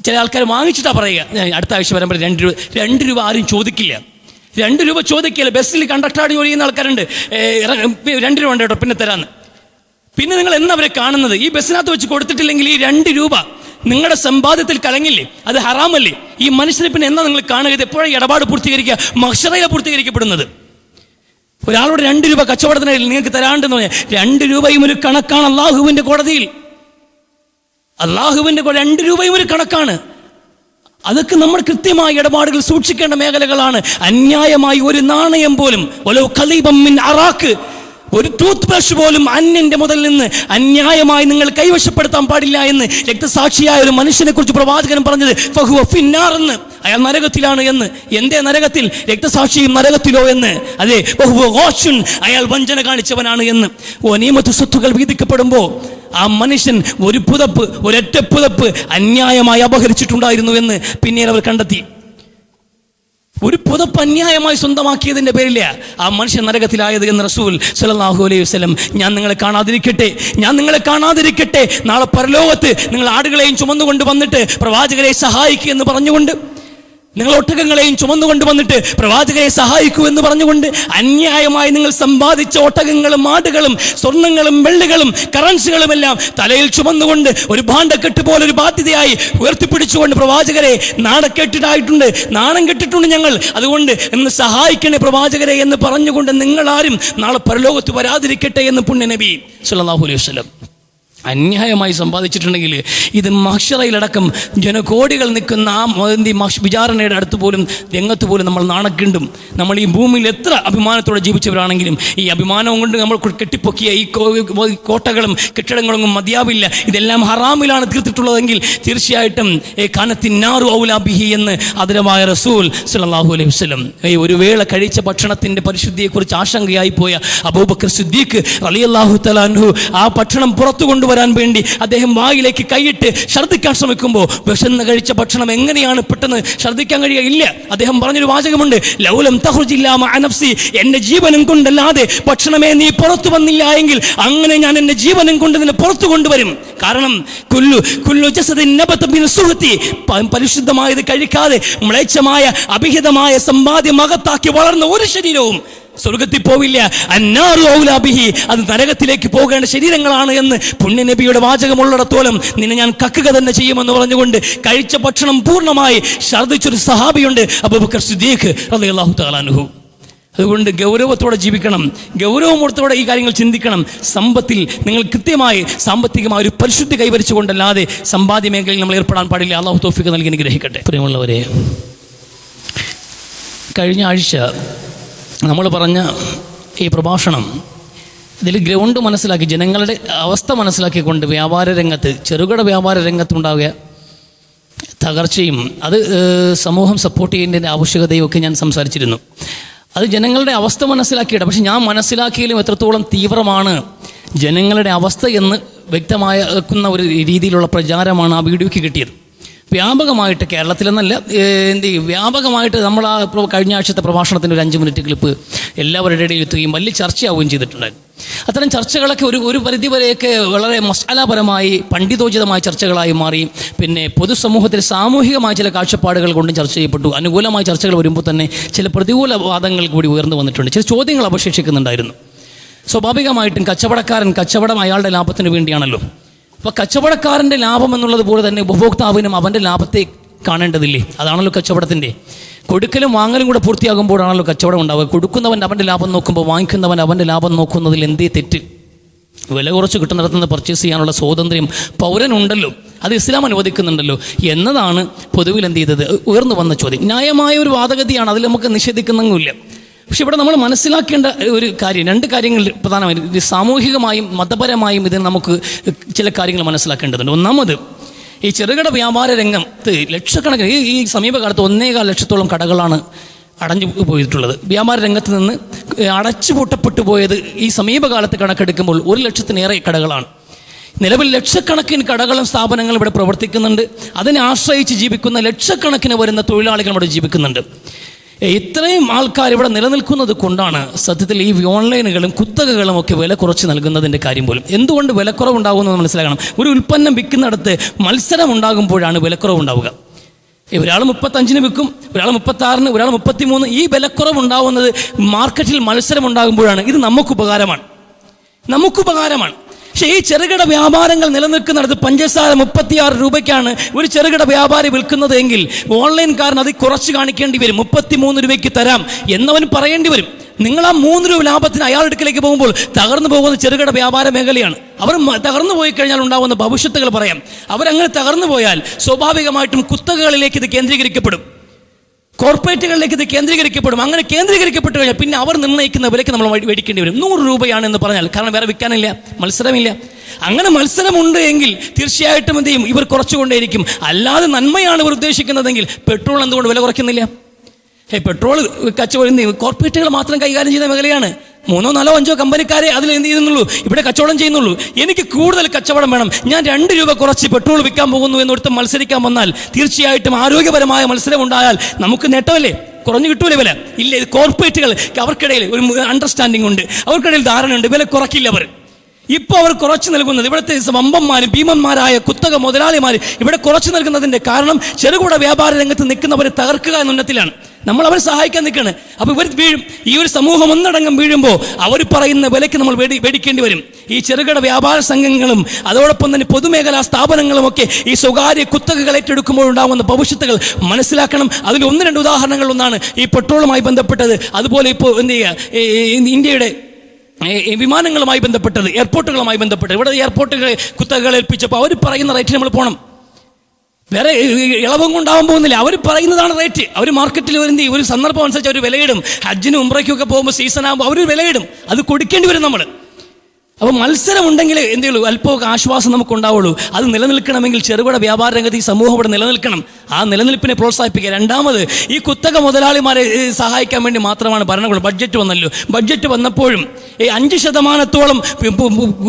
ചില ആൾക്കാർ വാങ്ങിച്ചിട്ടാണ് പറയുക. അടുത്ത ആഴ്ച വരുമ്പോൾ 2 രൂപ ആരും ചോദിക്കില്ല. 2 രൂപ ചോദിക്കില്ല. ബസ്സിൽ കണ്ടക്ടറായിട്ട് ജോലി ചെയ്യുന്ന ആൾക്കാരുണ്ട്, 2 രൂപ ഉണ്ട് കേട്ടോ പിന്നെ തരാമെന്ന്. പിന്നെ നിങ്ങൾ എന്നവരെ കാണുന്നത് ഈ ബസ്സിനകത്ത് വെച്ച് കൊടുത്തിട്ടില്ലെങ്കിൽ ഈ 2 രൂപ നിങ്ങളുടെ സമ്പാദ്യത്തിൽ കലങ്ങില്ലേ, അത് ഹറാമല്ലേ? ഈ മനുഷ്യനെ പിന്നെ എന്നാ നിങ്ങൾ കാണുക? ഇത് എപ്പോഴാണ് ഇടപാട് പൂർത്തീകരിക്കുക? മഹ്ശറയിലാണ് പൂർത്തീകരിക്കപ്പെടുന്നത്. ഒരാളോട് 2 രൂപ കച്ചവടത്തിന് നിങ്ങൾക്ക് തരാണ്ടെന്ന് പറഞ്ഞാൽ 2 രൂപയും ഒരു കണക്കാണ് അള്ളാഹുവിന്റെ കോടതിയിൽ. അള്ളാഹുവിന്റെ 2 രൂപയും ഒരു കണക്കാണ്. അതൊക്കെ നമ്മൾ കൃത്യമായ ഇടപാടുകൾ സൂക്ഷിക്കേണ്ട മേഖലകളാണ്. അന്യായമായി ഒരു നാണയം പോലും, ഒരു ടൂത്ത് ബ്രഷ് പോലും അന്യന്റെ മുതൽ നിന്ന് അന്യായമായി നിങ്ങൾ കൈവശപ്പെടുത്താൻ പാടില്ല എന്ന് രക്തസാക്ഷിയായ ഒരു മനുഷ്യനെ കുറിച്ച് പ്രവാചകൻ പറഞ്ഞത് ഫഹുവ ഫിന്നാർ എന്ന്. അയാൾ നരകത്തിലാണ് എന്ന്. എന്തേ നരകത്തിൽ? രക്തസാക്ഷിയും നരകത്തിലോ എന്ന്. അതെ, ഫഹുവ ഗാശുൻ, അയാൾ വഞ്ചന കാണിച്ചവനാണ് എന്ന്. നിയമത്ത് സ്വത്തുകൾ വീതിക്കപ്പെടുമ്പോൾ ആ മനുഷ്യൻ ഒരൊറ്റ പുതപ്പ് അന്യായമായി അപഹരിച്ചിട്ടുണ്ടായിരുന്നു എന്ന് പിന്നീട് അവർ കണ്ടെത്തി. ഒരു പുതപ്പ് അന്യായമായി സ്വന്തമാക്കിയതിന്റെ പേരില്ല ആ മനുഷ്യൻ നരകത്തിലായത് എന്ന് റസൂൽ സല്ലല്ലാഹു അലൈഹി വസല്ലം. ഞാൻ നിങ്ങളെ കാണാതിരിക്കട്ടെ, നാളെ പരലോകത്ത് നിങ്ങൾ ആടുകളെയും ചുമന്നുകൊണ്ട് വന്നിട്ട് പ്രവാചകരെ സഹായിക്കുക എന്ന് പറഞ്ഞുകൊണ്ട്, നിങ്ങൾ ഒട്ടകങ്ങളെയും ചുമന്നുകൊണ്ട് വന്നിട്ട് പ്രവാചകരെ സഹായിക്കൂ എന്ന് പറഞ്ഞുകൊണ്ട് അന്യായമായി നിങ്ങൾ സമ്പാദിച്ച ഒട്ടകങ്ങളും ആടുകളും സ്വർണ്ണങ്ങളും വെള്ളികളും കറൻസികളും എല്ലാം തലയിൽ ചുമന്നുകൊണ്ട് ഒരു ഭാണ്ഡക്കെട്ട് പോലെ ഒരു ബാധ്യതയായി ഉയർത്തിപ്പിടിച്ചുകൊണ്ട് പ്രവാചകരെ നാണം കെട്ടിട്ടുണ്ട് ഞങ്ങൾ, അതുകൊണ്ട് എന്ന് സഹായിക്കണേ പ്രവാചകരെ എന്ന് പറഞ്ഞുകൊണ്ട് നിങ്ങളാരും നാളെ പരലോകത്ത് വരാതിരിക്കട്ടെ എന്ന് പുണ്യ നബി സല്ലല്ലാഹു അലൈഹി വസല്ലം. അന്യായമായി സമ്പാദിച്ചിട്ടുണ്ടെങ്കിൽ ഇത് മഹ്ശറയിലടക്കം ജനകോടികൾ നിൽക്കുന്ന ആ വിചാരണയുടെ അടുത്ത് പോലും രംഗത്ത് പോലും നമ്മൾ നാണക്കിണ്ടും. നമ്മൾ ഈ ഭൂമിയിൽ എത്ര അഭിമാനത്തോടെ ജീവിച്ചവരാണെങ്കിലും ഈ അഭിമാനം കൊണ്ട് നമ്മൾ കെട്ടിപ്പൊക്കിയ ഈ കോട്ടകളും കെട്ടിടങ്ങളൊന്നും മതിയാവില്ല. ഇതെല്ലാം ഹറാമിലാണ് തീർത്തിട്ടുള്ളതെങ്കിൽ തീർച്ചയായിട്ടും കാനത്തിന്നാറു ഔലാ ബിഹി എന്ന് ആദരവായ റസൂൽ സല്ലല്ലാഹു അലൈഹി വസല്ലം. ഒരു വേള കഴിച്ച ഭക്ഷണത്തിൻ്റെ പരിശുദ്ധിയെക്കുറിച്ച് ആശങ്കയായി പോയ അബൂബക്കർ സിദ്ദീഖ് റളിയല്ലാഹു തആല അൻഹു ആ ഭക്ഷണം പുറത്തു കൊണ്ടുവരാൻ വേണ്ടി അദ്ദേഹം വായിലേക്ക് കൈയിട്ട് ഛർദ്ദിക്കാൻ ശ്രമിക്കുമ്പോൾ വിശന്ന് കഴിച്ച ഭക്ഷണം എങ്ങനെയാണ് പെട്ടെന്ന് ഛർദ്ദിക്കാൻ കഴിയില്ല. അദ്ദേഹം പറഞ്ഞൊരു വാചകമുണ്ട്, ലൗലം തഖ്റുജ് ഇല്ലാ മഅ നഫ്സി, എന്റെ ജീവനും കൊണ്ടല്ലാതെ ഭക്ഷണമേ നീ പുറത്തു വന്നില്ല എങ്കിൽ അങ്ങനെ ഞാൻ എന്റെ ജീവനും കൊണ്ട് നിന്നെ പുറത്തു കൊണ്ടുവരും. കാരണം കുല്ലു ജസദിൻ നബത ബിൻ സുഹതി, പരിശുദ്ധമായത് കഴിക്കാതെ മ്ലേച്ഛമായ അഭിഹിതമായ സമ്പാദ്യം അകത്താക്കി വളർന്ന ഒരു ശരീരവും സ്വർഗത്തിൽ പോവില്ല. അന്നാറു ഔലാ ബിഹി, അത് നരകത്തിലേക്ക് പോകേണ്ട ശരീരങ്ങളാണ് എന്ന് പുണ്യനബിയുടെ വാചകമുള്ളിടത്തോളം നിന്നെ ഞാൻ കക്കുക തന്നെ ചെയ്യുമെന്ന് പറഞ്ഞുകൊണ്ട് കഴിച്ച ഭക്ഷണം പൂർണ്ണമായി ഛർദ്ദിച്ചൊരു സഹാബിയുണ്ട്, അബൂബക്കർ സിദ്ദീഖ് റളിയല്ലാഹു തആല അൻഹു. അതുകൊണ്ട് ഗൗരവത്തോടെ ജീവിക്കണം, ഗൗരവത്തോടെ ഈ കാര്യങ്ങൾ ചിന്തിക്കണം. സമ്പത്തിൽ നിങ്ങൾ കൃത്യമായി സാമ്പത്തികമായ ഒരു പരിശുദ്ധി കൈവരിച്ചുകൊണ്ടല്ലാതെ സമ്പാദ്യ മേഖലയിൽ നമ്മൾ ഏർപ്പെടാൻ പാടില്ല. അല്ലാഹു തൗഫീഖ് നൽകി അനുഗ്രഹിക്കട്ടെ. പ്രിയമുള്ളവരെ, കഴിഞ്ഞ ആഴ്ച നമ്മൾ പറഞ്ഞ ഈ പ്രഭാഷണം ഇതിൽ ഗ്രൗണ്ട് മനസ്സിലാക്കി, ജനങ്ങളുടെ അവസ്ഥ മനസ്സിലാക്കിക്കൊണ്ട് വ്യാപാര രംഗത്ത്, ചെറുകിട വ്യാപാര രംഗത്തുണ്ടാവുക തകർച്ചയും അത് സമൂഹം സപ്പോർട്ട് ചെയ്യേണ്ടതിൻ്റെ ആവശ്യകതയും ഒക്കെ ഞാൻ സംസാരിച്ചിരുന്നു. അത് ജനങ്ങളുടെ അവസ്ഥ മനസ്സിലാക്കിയിട്ട്, പക്ഷെ ഞാൻ മനസ്സിലാക്കിയാലും എത്രത്തോളം തീവ്രമാണ് ജനങ്ങളുടെ അവസ്ഥ എന്ന് വ്യക്തമാക്കുന്ന ഒരു രീതിയിലുള്ള പ്രചാരമാണ് ആ വീഡിയോയ്ക്ക് കിട്ടിയത്. വ്യാപകമായിട്ട് കേരളത്തിലെന്നല്ല, വ്യാപകമായിട്ട് നമ്മൾ ആ കഴിഞ്ഞ ആഴ്ചത്തെ പ്രഭാഷണത്തിൻ്റെ ഒരു 5 മിനിറ്റ് ക്ലിപ്പ് എല്ലാവരുടെ ഇടയിൽ എത്തുകയും വലിയ ചർച്ചയാവുകയും ചെയ്തിട്ടുണ്ടായിരുന്നു. അത്തരം ചർച്ചകളൊക്കെ ഒരു പരിധിവരെയൊക്കെ വളരെ മസാലപരമായി പണ്ഡിതോചിതമായ ചർച്ചകളായി മാറി. പിന്നെ പൊതുസമൂഹത്തിൽ സാമൂഹികമായ ചില കാഴ്ചപ്പാടുകൾ കൊണ്ടും ചർച്ച ചെയ്യപ്പെട്ടു. അനുകൂലമായ ചർച്ചകൾ വരുമ്പോൾ തന്നെ ചില പ്രതികൂല വാദങ്ങൾ കൂടി ഉയർന്നു വന്നിട്ടുണ്ട്. ചില ചോദ്യങ്ങൾ അവശേഷിക്കുന്നുണ്ടായിരുന്നു. സ്വാഭാവികമായിട്ടും കച്ചവടം അയാളുടെ ലാഭത്തിന് വേണ്ടിയാണല്ലോ. അപ്പോൾ കച്ചവടക്കാരൻ്റെ ലാഭം എന്നുള്ളത് പോലെ തന്നെ ഉപഭോക്താവിനും അവൻ്റെ ലാഭത്തെ കാണേണ്ടതില്ലേ? അതാണല്ലോ കച്ചവടത്തിൻ്റെ കൊടുക്കലും വാങ്ങലും കൂടെ പൂർത്തിയാകുമ്പോഴാണല്ലോ കച്ചവടം ഉണ്ടാവുക. കൊടുക്കുന്നവൻ അവൻ്റെ ലാഭം നോക്കുമ്പോൾ വാങ്ങിക്കുന്നവൻ അവൻ്റെ ലാഭം നോക്കുന്നതിൽ എന്തേ തെറ്റ്? വില കുറച്ച് കിട്ടുന്നിടത്തുനിന്ന് പർച്ചേസ് ചെയ്യാനുള്ള സ്വാതന്ത്ര്യം പൗരനുണ്ടല്ലോ, അത് ഇസ്ലാം അനുവദിക്കുന്നുണ്ടല്ലോ എന്നതാണ് പൊതുവിൽ എന്ത് ചെയ്തത് ഉയർന്നു വന്ന ചോദ്യം. ന്യായമായ ഒരു വാദഗതിയാണ്, അതിൽ നമുക്ക് നിഷേധിക്കുന്നൊന്നുമില്ല. പക്ഷെ ഇവിടെ നമ്മൾ മനസ്സിലാക്കേണ്ട ഒരു കാര്യം, രണ്ട് കാര്യങ്ങൾ പ്രധാനമായും സാമൂഹികമായും മതപരമായും ഇതിന് നമുക്ക് ചില കാര്യങ്ങൾ മനസ്സിലാക്കേണ്ടതുണ്ട്. ഒന്നാമത്, ഈ ചെറുകിട വ്യാപാര രംഗത്ത് ലക്ഷക്കണക്കിന് ഈ സമീപകാലത്ത് 1.25 ലക്ഷത്തോളം കടകളാണ് അടഞ്ഞു പോയിട്ടുള്ളത്. വ്യാപാര രംഗത്ത് നിന്ന് അടച്ചുപൂട്ടപ്പെട്ടു പോയത് ഈ സമീപകാലത്ത് കണക്കെടുക്കുമ്പോൾ 1 ലക്ഷത്തിലേറെ കടകളാണ്. നിലവിൽ ലക്ഷക്കണക്കിന് കടകളും സ്ഥാപനങ്ങളും ഇവിടെ പ്രവർത്തിക്കുന്നുണ്ട്. അതിനെ ആശ്രയിച്ച് ജീവിക്കുന്ന ലക്ഷക്കണക്കിന് വരുന്ന തൊഴിലാളികൾ ഇവിടെ ജീവിക്കുന്നുണ്ട്. ഇത്രയും ആൾക്കാർ ഇവിടെ നിലനിൽക്കുന്നത് കൊണ്ടാണ് സത്യത്തിൽ ഈ ഓൺലൈനുകളും കുത്തകകളും ഒക്കെ വില കുറച്ച് നൽകുന്നതിൻ്റെ കാര്യം പോലും. എന്തുകൊണ്ട് വിലക്കുറവുണ്ടാകുമെന്ന് മനസ്സിലാക്കണം. ഒരു ഉൽപ്പന്നം വിൽക്കുന്നിടത്ത് മത്സരം ഉണ്ടാകുമ്പോഴാണ് വിലക്കുറവുണ്ടാവുക. ഒരാൾ 35-ന് വിൽക്കും, ഒരാൾ 36-ന്, ഒരാൾ 33. ഈ വിലക്കുറവുണ്ടാവുന്നത് മാർക്കറ്റിൽ മത്സരം ഉണ്ടാകുമ്പോഴാണ്. ഇത് നമുക്കുപകാരമാണ്. പക്ഷേ ഈ ചെറുകിട വ്യാപാരങ്ങൾ നിലനിൽക്കുന്നിടത്ത് പഞ്ചസാര 36 രൂപയ്ക്കാണ് ഒരു ചെറുകിട വ്യാപാരി വിൽക്കുന്നത് എങ്കിൽ ഓൺലൈൻകാരൻ അത് കുറച്ച് കാണിക്കേണ്ടി വരും. 33 രൂപയ്ക്ക് തരാം എന്നവൻ പറയേണ്ടി വരും. നിങ്ങൾ ആ 3 രൂപ ലാഭത്തിന് അയാളുടെ അടുക്കലേക്ക് പോകുമ്പോൾ തകർന്നു പോകുന്ന ചെറുകിട വ്യാപാര മേഖലയാണ്. അവർ തകർന്നു പോയി കഴിഞ്ഞാൽ ഉണ്ടാകുന്ന ഭവിഷ്യത്തുകൾ പറയാം. അവരങ്ങനെ തകർന്നു പോയാൽ സ്വാഭാവികമായിട്ടും കുത്തകകളിലേക്ക് ഇത് കേന്ദ്രീകരിക്കപ്പെടും, കോർപ്പറേറ്റുകളിലേക്ക് ഇത് കേന്ദ്രീകരിക്കപ്പെടും. അങ്ങനെ കേന്ദ്രീകരിക്കപ്പെട്ടു കഴിഞ്ഞാൽ പിന്നെ അവർ നിർണ്ണയിക്കുന്ന വിലയ്ക്ക് നമ്മൾ മേടിക്കേണ്ടി വരും. 100 രൂപയാണ് എന്ന് പറഞ്ഞാൽ, കാരണം വേറെ വിൽക്കാനില്ല, മത്സരമില്ല. അങ്ങനെ മത്സരമുണ്ട് എങ്കിൽ തീർച്ചയായിട്ടും എന്ത് ചെയ്യും? ഇവർ കുറച്ചുകൊണ്ടേയിരിക്കും. അല്ലാതെ നന്മയാണ് ഇവർ ഉദ്ദേശിക്കുന്നതെങ്കിൽ പെട്രോൾ എന്തുകൊണ്ട് വില കുറയ്ക്കുന്നില്ല? പെട്രോൾ കച്ചവടം കോർപ്പറേറ്റുകൾ മാത്രം കൈകാര്യം ചെയ്യുന്ന മേഖലയാണ്. 3, 4, 5 കമ്പനിക്കാരെ അതിൽ എന്ത് ചെയ്യുന്നുള്ളൂ, ഇവിടെ കച്ചവടം ചെയ്യുന്നുള്ളൂ. എനിക്ക് കൂടുതൽ കച്ചവടം വേണം, ഞാൻ 2 രൂപ കുറച്ച് പെട്രോൾ വിൽക്കാൻ പോകുന്നു എന്നൊരുത്ത മത്സരിക്കാൻ വന്നാൽ തീർച്ചയായിട്ടും ആരോഗ്യപരമായ മത്സരം ഉണ്ടായാൽ നമുക്ക് നേട്ടമല്ലേ? കുറഞ്ഞു കിട്ടൂലേ വില? ഇല്ല. ഇത് കോർപ്പറേറ്റുകൾ, അവർക്കിടയിൽ ഒരു അണ്ടർസ്റ്റാൻഡിംഗ് ഉണ്ട്, അവർക്കിടയിൽ ധാരണയുണ്ട്, വില കുറയ്ക്കില്ല അവർ. ഇപ്പോൾ അവർ കുറച്ച് നൽകുന്നത്, ഇവിടുത്തെ വമ്പന്മാരും ഭീമന്മാരായ കുത്തക മുതലാളിമാർ ഇവിടെ കുറച്ച് നൽകുന്നതിൻ്റെ കാരണം ചെറുകിട വ്യാപാര രംഗത്ത് നിൽക്കുന്നവരെ തകർക്കുക എന്ന ഉന്നത്തിലാണ്. നമ്മൾ അവരെ സഹായിക്കാൻ നിൽക്കുകയാണ്. അപ്പോൾ ഇവർ വീഴും. ഈ ഒരു സമൂഹം ഒന്നടങ്കം വീഴുമ്പോൾ അവർ പറയുന്ന വിലയ്ക്ക് നമ്മൾ മേടിക്കേണ്ടി വരും. ഈ ചെറുകിട വ്യാപാര സംഘങ്ങളും അതോടൊപ്പം തന്നെ പൊതുമേഖലാ സ്ഥാപനങ്ങളുമൊക്കെ ഈ സ്വകാര്യ കുത്തകകൾ ഏറ്റെടുക്കുമ്പോൾ ഉണ്ടാകുന്ന ഭവിഷ്യത്തുകൾ മനസ്സിലാക്കണം. അതിൽ 1-2 ഉദാഹരണങ്ങൾ ഒന്നാണ് ഈ പെട്രോളുമായി ബന്ധപ്പെട്ടത്. അതുപോലെ ഇപ്പോൾ എന്ത് ചെയ്യുക, ഇന്ത്യയുടെ വിമാനങ്ങളുമായി ബന്ധപ്പെട്ടത്, എയർപോർട്ടുകളുമായി ബന്ധപ്പെട്ടത്. ഇവിടെ എയർപോർട്ടുകളെ കുത്തകകൾ ഏൽപ്പിച്ചപ്പോൾ അവർ പറയുന്ന റേറ്റിന് നമ്മൾ പോകണം. വേറെ ഇളവും കൊണ്ടാവാൻ പോകുന്നില്ല, അവർ പറയുന്നതാണ് റേറ്റ്. അവർ മാർക്കറ്റിൽ ഒരു സന്ദർഭം അനുസരിച്ച് അവർ വിലയിടും. ഹജ്ജിനും ഉംറയ്ക്കും ഒക്കെ പോകുമ്പോൾ സീസൺ ആകുമ്പോൾ അവർ വിലയിടും, അത് കൊടുക്കേണ്ടി വരും നമ്മൾ. അപ്പോൾ മത്സരം ഉണ്ടെങ്കിൽ എന്തേ ഉള്ളൂ, അല്പമൊക്കെ ആശ്വാസം നമുക്കുണ്ടാവുള്ളൂ. അത് നിലനിൽക്കണമെങ്കിൽ ചെറുകിട വ്യാപാര രംഗത്ത് ഈ സമൂഹം ഇവിടെ നിലനിൽക്കണം. ആ നിലനിൽപ്പിനെ പ്രോത്സാഹിപ്പിക്കുക. രണ്ടാമത്, ഈ കുത്തക മുതലാളിമാരെ സഹായിക്കാൻ വേണ്ടി മാത്രമാണ് ഭരണകൂടം ബഡ്ജറ്റ് വന്നല്ലോ. ബഡ്ജറ്റ് വന്നപ്പോഴും 5%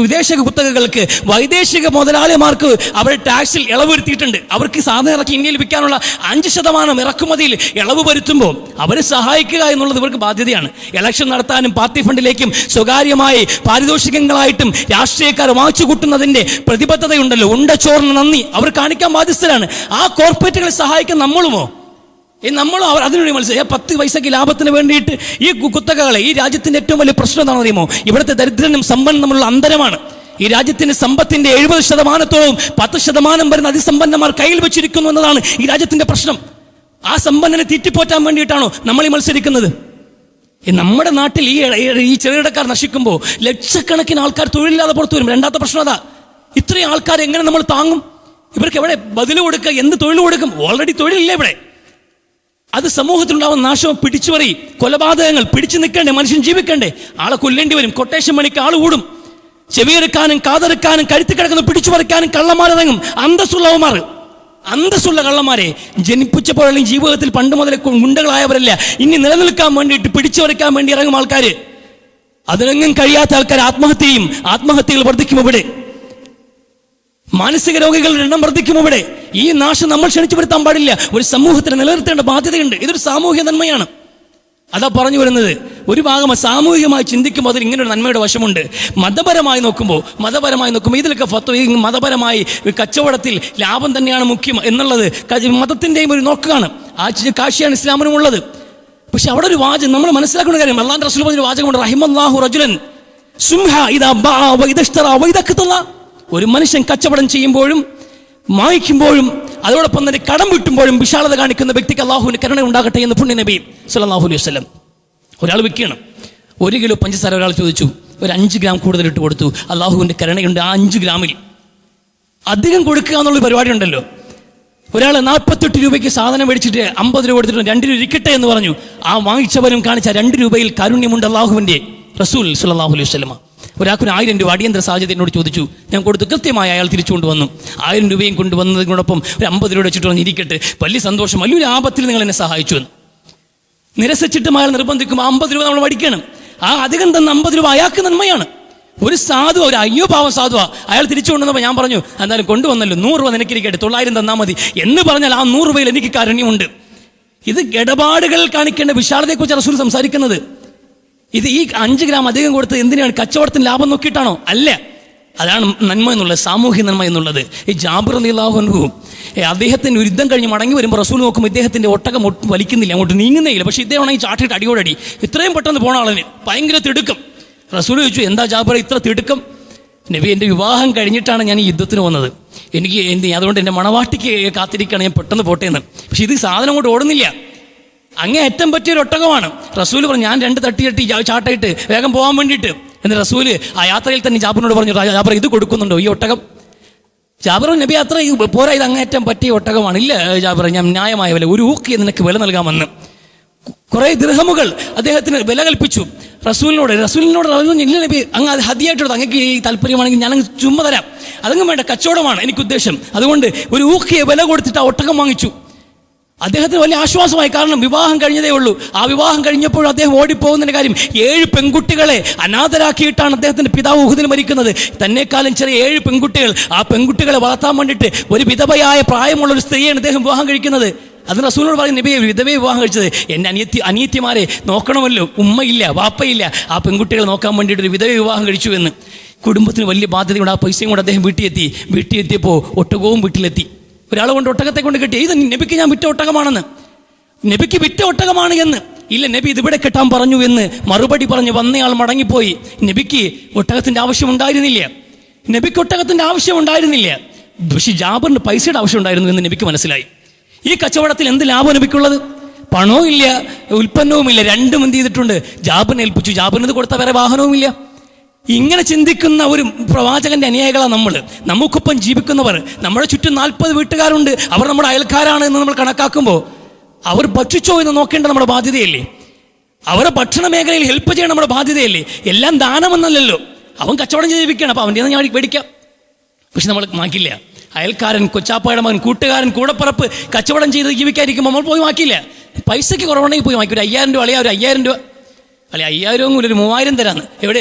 വിദേശ കുത്തകകൾക്ക്, വൈദേശിക മുതലാളിമാർക്ക് അവർ ടാക്സിൽ ഇളവ് വരുത്തിയിട്ടുണ്ട്. അവർക്ക് സാധനം ഇറക്കി ഇന്ത്യയിൽ വിൽക്കാനുള്ള 5% ഇറക്കുമതിയിൽ ഇളവ് വരുത്തുമ്പോൾ അവരെ സഹായിക്കുക എന്നുള്ളത് ഇവർക്ക് ബാധ്യതയാണ്. ഇലക്ഷൻ നടത്താനും പാർട്ടി ഫണ്ടിലേക്കും സ്വകാര്യമായി പാരിതോഷികങ്ങളായിട്ടും രാഷ്ട്രീയക്കാർ വാങ്ങിച്ചു കൂട്ടുന്നതിന്റെ പ്രതിബദ്ധതയുണ്ടല്ലോ, ചോറിന് നന്ദി അവർ കാണിക്കാൻ ബാധ്യസ്ഥരാണ്. ആ കോർപ്പറേറ്റുകളെ സഹായിക്കാൻ നമ്മളുമോ? നമ്മളും അതിനുവേണ്ടി മത്സരം 10 പൈസയ്ക്ക് ലാഭത്തിന് വേണ്ടിയിട്ട് ഈ കുത്തകകളെ. ഈ രാജ്യത്തിന്റെ ഏറ്റവും വലിയ പ്രശ്നം എന്താണെന്ന് അറിയുമോ? ഇവിടുത്തെ ദരിദ്രനും സമ്പന്നനും തമ്മിലുള്ള അന്തരമാണ്. ഈ രാജ്യത്തിന്റെ സമ്പത്തിന്റെ 70%-ഓളം 10% വരുന്ന അതിസമ്പന്നന്മാർ കയ്യിൽ വെച്ചിരിക്കുന്നു എന്നതാണ് ഈ രാജ്യത്തിന്റെ പ്രശ്നം. ആ സമ്പന്നനെ തീറ്റിപ്പോറ്റാൻ വേണ്ടിയിട്ടാണോ നമ്മൾ ഈ മത്സരിക്കുന്നത്? നമ്മുടെ നാട്ടിൽ ഈ ചെറുകിടക്കാർ നശിക്കുമ്പോൾ ലക്ഷക്കണക്കിന് ആൾക്കാർ തൊഴിലില്ലാതെ പുറത്തു വരും. രണ്ടാമത്തെ പ്രശ്നം അതാ. ഇത്രയും ആൾക്കാർ എങ്ങനെ നമ്മൾ താങ്ങും? ഇവർക്ക് എവിടെ ബദല് കൊടുക്കുക? എന്ത് തൊഴിൽ കൊടുക്കും? ഓൾറെഡി തൊഴിലില്ല ഇവിടെ. അത് സമൂഹത്തിലുണ്ടാവുന്ന നാശവും, പിടിച്ചുപറി, കൊലപാതകങ്ങൾ. പിടിച്ചു നിൽക്കണ്ടേ? മനുഷ്യൻ ജീവിക്കണ്ടേ? ആളെ കൊല്ലേണ്ടി വരും. കൊട്ടേഷൻ പണിക്ക് ആൾ കൂടും. ചെവിയെടുക്കാനും കാതെടുക്കാനും കഴുത്തി കിടക്കുന്ന പിടിച്ചു പറിക്കാനും കള്ളന്മാരിറങ്ങും. അന്തസ്സുള്ള കള്ളന്മാരെ ജനിപ്പിച്ചപ്പോഴെങ്കിലും ജീവിതത്തിൽ പണ്ട് മുതലേ ഗുണ്ടകളായവരല്ല, ഇനി നിലനിൽക്കാൻ വേണ്ടിയിട്ട് പിടിച്ചു പറിക്കാൻ വേണ്ടി ഇറങ്ങും ആൾക്കാർ. അതിനെങ്ങും കഴിയാത്ത ആൾക്കാർ ആത്മഹത്യകൾ വർദ്ധിക്കും. ഇവിടെ മാനസിക രോഗികളുടെ എണ്ണം വർദ്ധിക്കും. ഇവിടെ ഈ നാശം നമ്മൾ ക്ഷണിച്ചു വരുത്താൻ പാടില്ല. ഒരു സമൂഹത്തിന് നിലനിർത്തേണ്ട ബാധ്യതയുണ്ട്. ഇതൊരു സാമൂഹ്യ നന്മയാണ്. അതാ പറഞ്ഞു വരുന്നത്. ഒരു ഭാഗം സാമൂഹികമായി ചിന്തിക്കുമ്പോൾ അതിൽ ഇങ്ങനൊരു നന്മയുടെ വശമുണ്ട്. മതപരമായി നോക്കുമ്പോൾ ഇതിലൊക്കെ ഈ മതപരമായി കച്ചവടത്തിൽ ലാഭം തന്നെയാണ് മുഖ്യം എന്നുള്ളത് മതത്തിൻ്റെയും ഒരു നോക്കാണ്. ആ കാശിയാണ് ഇസ്ലാമിനുമുള്ളത്. പക്ഷെ അവിടെ ഒരു വാചകം നമ്മൾ മനസ്സിലാക്കുന്ന കാര്യം, അല്ലാഹുവിന്റെ റസൂൽ പറഞ്ഞ വാചകമുണ്ട്, റഹിമല്ലാഹു റജുലൻ സുംഹ ഇദാ ബഅ വഇദശ്തറ വഇദഖതല. ഒരു മനുഷ്യൻ കച്ചവടം ചെയ്യുമ്പോഴും വാങ്ങിക്കുമ്പോഴും അതോടൊപ്പം തന്നെ കടം വീട്ടുമ്പോഴും വിശാലത കാണിക്കുന്ന വ്യക്തിക്ക് അള്ളാഹുവിന് കരുണ ഉണ്ടാകട്ടെ എന്ന് പുണ്യ നബി സല്ലല്ലാഹു അലൈഹി വസല്ലം. ഒരാൾ വിൽക്കണം, 1 കിലോ പഞ്ചസാര ഒരാൾ ചോദിച്ചു, ഒരു 5 ഗ്രാം കൂടുതൽ ഇട്ട് കൊടുത്തു. അള്ളാഹുവിൻ്റെ കരുണയുണ്ട് ആ 5 ഗ്രാമിൽ. അധികം കൊടുക്കുക എന്നുള്ളൊരു പരിപാടി ഉണ്ടല്ലോ. ഒരാൾ 48 രൂപയ്ക്ക് സാധനം മേടിച്ചിട്ട് 50 രൂപ കൊടുത്തിട്ട് 2 രൂപ ഇരിക്കട്ടെ എന്ന് പറഞ്ഞു. ആ വാങ്ങിച്ചവരും കാണിച്ച 2 രൂപയിൽ കാരുണ്യമുണ്ട് അള്ളാഹുവിൻ്റെ റസൂൽ സല്ലല്ലാഹു അലൈഹി വസല്ലം. ഒരാൾക്ക് 1000 രൂപ അടിയന്തര സാഹചര്യം എന്നോട് ചോദിച്ചു, ഞാൻ കൊടുത്തു. കൃത്യമായി അയാൾ തിരിച്ചു കൊണ്ടുവന്നു. 1000 രൂപയും കൊണ്ടുവന്നതിനോടൊപ്പം ഒരു 50 രൂപ വെച്ചിട്ട് പറഞ്ഞു, ഇരിക്കട്ടെ, വലിയ സന്തോഷം, വലിയൊരു ആപത്തിൽ നിങ്ങൾ എന്നെ സഹായിച്ചു എന്ന്. നിരസിച്ചിട്ടും അയാൾ നിർബന്ധിക്കുമ്പോൾ 50 രൂപ നമ്മൾ മേടിക്കണം. ആ അധികം തന്ന 50 രൂപ അയാൾക്ക് നന്മയാണ്. ഒരു സാധു, ഒരു അയ്യോ പാവം സാധുവാ, അയാൾ തിരിച്ചു കൊണ്ടുവന്നപ്പോൾ ഞാൻ പറഞ്ഞു, എന്തായാലും കൊണ്ടുവന്നല്ലോ, 100 രൂപ നിനക്കിരിക്കട്ടെ, 900 തന്നാൽ മതി എന്ന് പറഞ്ഞാൽ ആ 100 രൂപയിൽ എനിക്ക് കാരുണ്യമുണ്ട്. ഇത് ഇടപാടുകൾ കാണിക്കേണ്ട വിശാലതയെക്കുറിച്ച് റസൂൽ സംസാരിക്കുന്നത്. ഇത് ഈ 5 ഗ്രാം അധികം കൊടുത്ത് എന്തിനാണ്? കച്ചവടത്തിന് ലാഭം നോക്കിയിട്ടാണോ? അല്ല. അതാണ് നന്മ എന്നുള്ളത്, സാമൂഹ്യ നന്മ എന്നുള്ളത്. ഈ ജാബിർ റളിയല്ലാഹു അൻഹു അദ്ദേഹത്തിന് ഒരു യുദ്ധം കഴിഞ്ഞ് മടങ്ങി വരുമ്പോൾ റസൂൽ നോക്കുമ്പോൾ ഇദ്ദേഹത്തിൻ്റെ ഒട്ടകം വലിക്കുന്നില്ല, അങ്ങോട്ട് നീങ്ങുന്നേയില്ല. പക്ഷേ ഇദ്ദേഹം ആണെങ്കിൽ ചാട്ടിട്ട് അടിയോടടി, ഇത്രയും പെട്ടെന്ന് പോണ ആളിന് ഭയങ്കര തിടുക്കം. റസൂൽ ചോദിച്ചു, എന്താ ജാബിർ ഇത്ര തിടുക്കം? നബി, എൻ്റെ വിവാഹം കഴിഞ്ഞിട്ടാണ് ഞാൻ ഈ യുദ്ധത്തിന് വന്നത്, എനിക്ക് അതുകൊണ്ട് എൻ്റെ മണവാട്ടിക്ക് കാത്തിരിക്കുകയാണ്, ഞാൻ പെട്ടെന്ന് പോട്ടെ എന്ന്. പക്ഷെ ഇത് സാധനം കൊണ്ട് ഓടുന്നില്ല, അങ്ങേ ഏറ്റവും പറ്റിയൊരു ഒട്ടകമാണ്. റസൂൽ പറഞ്ഞു, ഞാൻ 2 തട്ടി ചാട്ടായിട്ട് വേഗം പോകാൻ വേണ്ടിയിട്ട്. എന്നിട്ട് റസൂൽ ആ യാത്രയിൽ തന്നെ ജാബിറിനോട് പറഞ്ഞു, ജാബിർ ഇത് കൊടുക്കുന്നുണ്ടോ ഈ ഒട്ടകം? ജാബിർ, നബി അത്ര പോരാ, ഇത് അങ്ങേറ്റം പറ്റിയ ഒട്ടകമാണ്. ഇല്ല ജാബിർ, ഞാൻ ന്യായമായ വില, ഒരു ഊക്കിയെ നിനക്ക് വില നൽകാമെന്ന്. കുറേ ദിർഹമുകൾ അദ്ദേഹത്തിന് വില കൽപ്പിച്ചു. റസൂലിനോട് ഇല്ല നബി, അങ്ങ് അത് ഹദിയായിട്ട് അങ്ങക്ക് ഈ താല്പര്യമാണെങ്കിൽ ഞാനങ്ങ് ചുമ്മാ തരാം. അതങ്ങ് വേണ്ട, കച്ചവടമാണ് എനിക്ക് ഉദ്ദേശം. അതുകൊണ്ട് ഒരു ഊക്കിയെ വില കൊടുത്തിട്ട് ആ ഒട്ടകം വാങ്ങിച്ചു. അദ്ദേഹത്തിന് വലിയ ആശ്വാസമായി. കാരണം വിവാഹം കഴിഞ്ഞതേ ഉള്ളൂ. ആ വിവാഹം കഴിഞ്ഞപ്പോഴും അദ്ദേഹം ഓടിപ്പോകുന്നതിൻ്റെ കാര്യം, 7 പെൺകുട്ടികളെ അനാഥരാക്കിയിട്ടാണ് അദ്ദേഹത്തിൻ്റെ പിതാവ് ഉഹുദിൽ മരിക്കുന്നത്. തന്നെക്കാലം ചെറിയ 7 പെൺകുട്ടികൾ. ആ പെൺകുട്ടികളെ വളർത്താൻ വേണ്ടിയിട്ട് ഒരു വിധവയായ പ്രായമുള്ള ഒരു സ്ത്രീയാണ് അദ്ദേഹം വിവാഹം കഴിക്കുന്നത്. അത് റസൂലിനോട് പറയും, നബിയെ, വിധവയെ വിവാഹം കഴിച്ചത്, എൻ്റെ അനിയത്തിമാരെ നോക്കണമല്ലോ, ഉമ്മയില്ല വാപ്പയില്ല, ആ പെൺകുട്ടികളെ നോക്കാൻ വേണ്ടിയിട്ട് ഒരു വിധവയെ വിവാഹം കഴിച്ചു എന്ന്. കുടുംബത്തിന് വലിയ ബാധ്യതയുണ്ട്. ആ പൈസയും കൊണ്ട് അദ്ദേഹം വീട്ടിലെത്തിയപ്പോൾ ഒട്ടകവും വീട്ടിലെത്തി. ഒരാൾ കൊണ്ട് ഒട്ടകത്തെ കൊണ്ട് കെട്ടി. ഇത് നബിക്ക് ഞാൻ വിറ്റ ഒട്ടകമാണെന്ന്, നബിക്ക് വിറ്റ ഒട്ടകമാണ് എന്ന്. ഇല്ല നബി, ഇതിവിടെ കെട്ടാൻ പറഞ്ഞു എന്ന് മറുപടി പറഞ്ഞ് വന്നയാൾ മടങ്ങിപ്പോയി. നബിക്ക് ഒട്ടകത്തിൻ്റെ ആവശ്യം ഉണ്ടായിരുന്നില്ല. പക്ഷേ ജാബിറിന് പൈസയുടെ ആവശ്യം ഉണ്ടായിരുന്നു എന്ന് നബിക്ക് മനസ്സിലായി. ഈ കച്ചവടത്തിൽ എന്ത് ലാഭം നബിക്കുള്ളത്? പണവും ഇല്ല, ഉൽപ്പന്നവുമില്ല, രണ്ടും എന്ത് ചെയ്തിട്ടുണ്ട്? ജാബിറിനെ ഏൽപ്പിച്ചു. ജാബിറിന് ഇത് കൊടുത്ത വേറെ വാഹനവുമില്ല. ഇങ്ങനെ ചിന്തിക്കുന്ന ഒരു പ്രവാചകന്റെ അനുയായികളാണ് നമ്മൾ. നമുക്കൊപ്പം ജീവിക്കുന്നവർ, നമ്മുടെ ചുറ്റും 40 വീട്ടുകാരുണ്ട്, അവർ നമ്മുടെ അയൽക്കാരാണ് എന്ന് നമ്മൾ കണക്കാക്കുമ്പോൾ അവർ ഭക്ഷിച്ചോ എന്ന് നോക്കേണ്ട നമ്മുടെ ബാധ്യതയല്ലേ? അവരെ ഭക്ഷണ മേഖലയിൽ ഹെൽപ്പ് ചെയ്യണം നമ്മുടെ ബാധ്യതയല്ലേ? എല്ലാം ദാനമെന്നല്ലല്ലോ. അവൻ കച്ചവടം ചെയ്ത് ജീവിക്കുകയാണ്, അപ്പോൾ അവൻ്റെ ഞാൻ മേടിക്കാം. പക്ഷെ നമ്മൾ മാക്കില്ല. അയൽക്കാരൻ, കൊച്ചാപ്പായുടെ മകൻ, കൂട്ടുകാരൻ, കൂടപ്പറപ്പ് കച്ചവടം ചെയ്ത് ജീവിക്കാതിരിക്കുമ്പോൾ നമ്മൾ പോയി മാക്കില്ല. പൈസയ്ക്ക് കുറവുണ്ടെങ്കിൽ പോയി വാങ്ങിക്കും. ഒരു 5000 രൂപ അളിയാ, ഒരു 5000 രൂപ അല്ലെ, 5000 കൂടി ഒരു 3000 തരാന്ന്. എവിടെ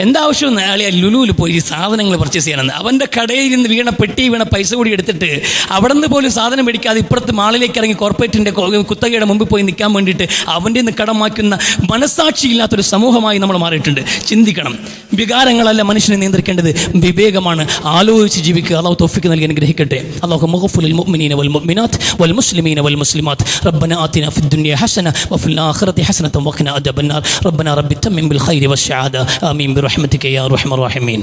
എന്താ ആവശ്യമെന്ന് അളിയാ ലുലുവിൽ പോയി സാധനങ്ങൾ പർച്ചേസ് ചെയ്യാനെന്ന്. അവൻ്റെ കടയിൽ നിന്ന് പെട്ടി വീണ പൈസ കൂടി എടുത്തിട്ട് അവിടെ നിന്ന് പോലും സാധനം മേടിക്കാതെ ഇപ്പുറത്ത് മാളിലേക്ക് ഇറങ്ങി കോർപ്പറേറ്റിൻ്റെ കുത്തകയുടെ മുമ്പിൽ പോയി നിൽക്കാൻ വേണ്ടിയിട്ട് അവൻ്റെ നിന്ന് കടം വാക്കുന്ന മനസാക്ഷിയില്ലാത്തൊരു സമൂഹമായി നമ്മൾ മാറിയിട്ടുണ്ട്. ചിന്തിക്കണം. വികാരങ്ങളല്ല മനുഷ്യനെ നിയന്ത്രിക്കേണ്ടത്, വിവേകമാണ്. ആലോചിച്ച് ജീവിക്കുക. അല്ലാഹു തൗഫീഖ് നൽകി അനുഗ്രഹിക്കട്ടെ. അല്ലാഹു മഗ്ഫിറുൽ മുഅ്മിനീന വൽ മുഅ്മിനാത്ത് വൽ മുസ്ലിമീന വൽ മുസ്ലിമാത്ത്. റബ്ബനാ ആതിനാ ഫിദ് ദുനിയ ഹസന വഫിൽ ആഖിറതി ഹസനത വഖിനാ അദാബന്നാർ. റബ്ബനാ റബ്ബി തമ്മിം ബിൽ ഖൈരി വശ് ശഅദ. ആമീൻ برحمتك يا ارحم الراحمين.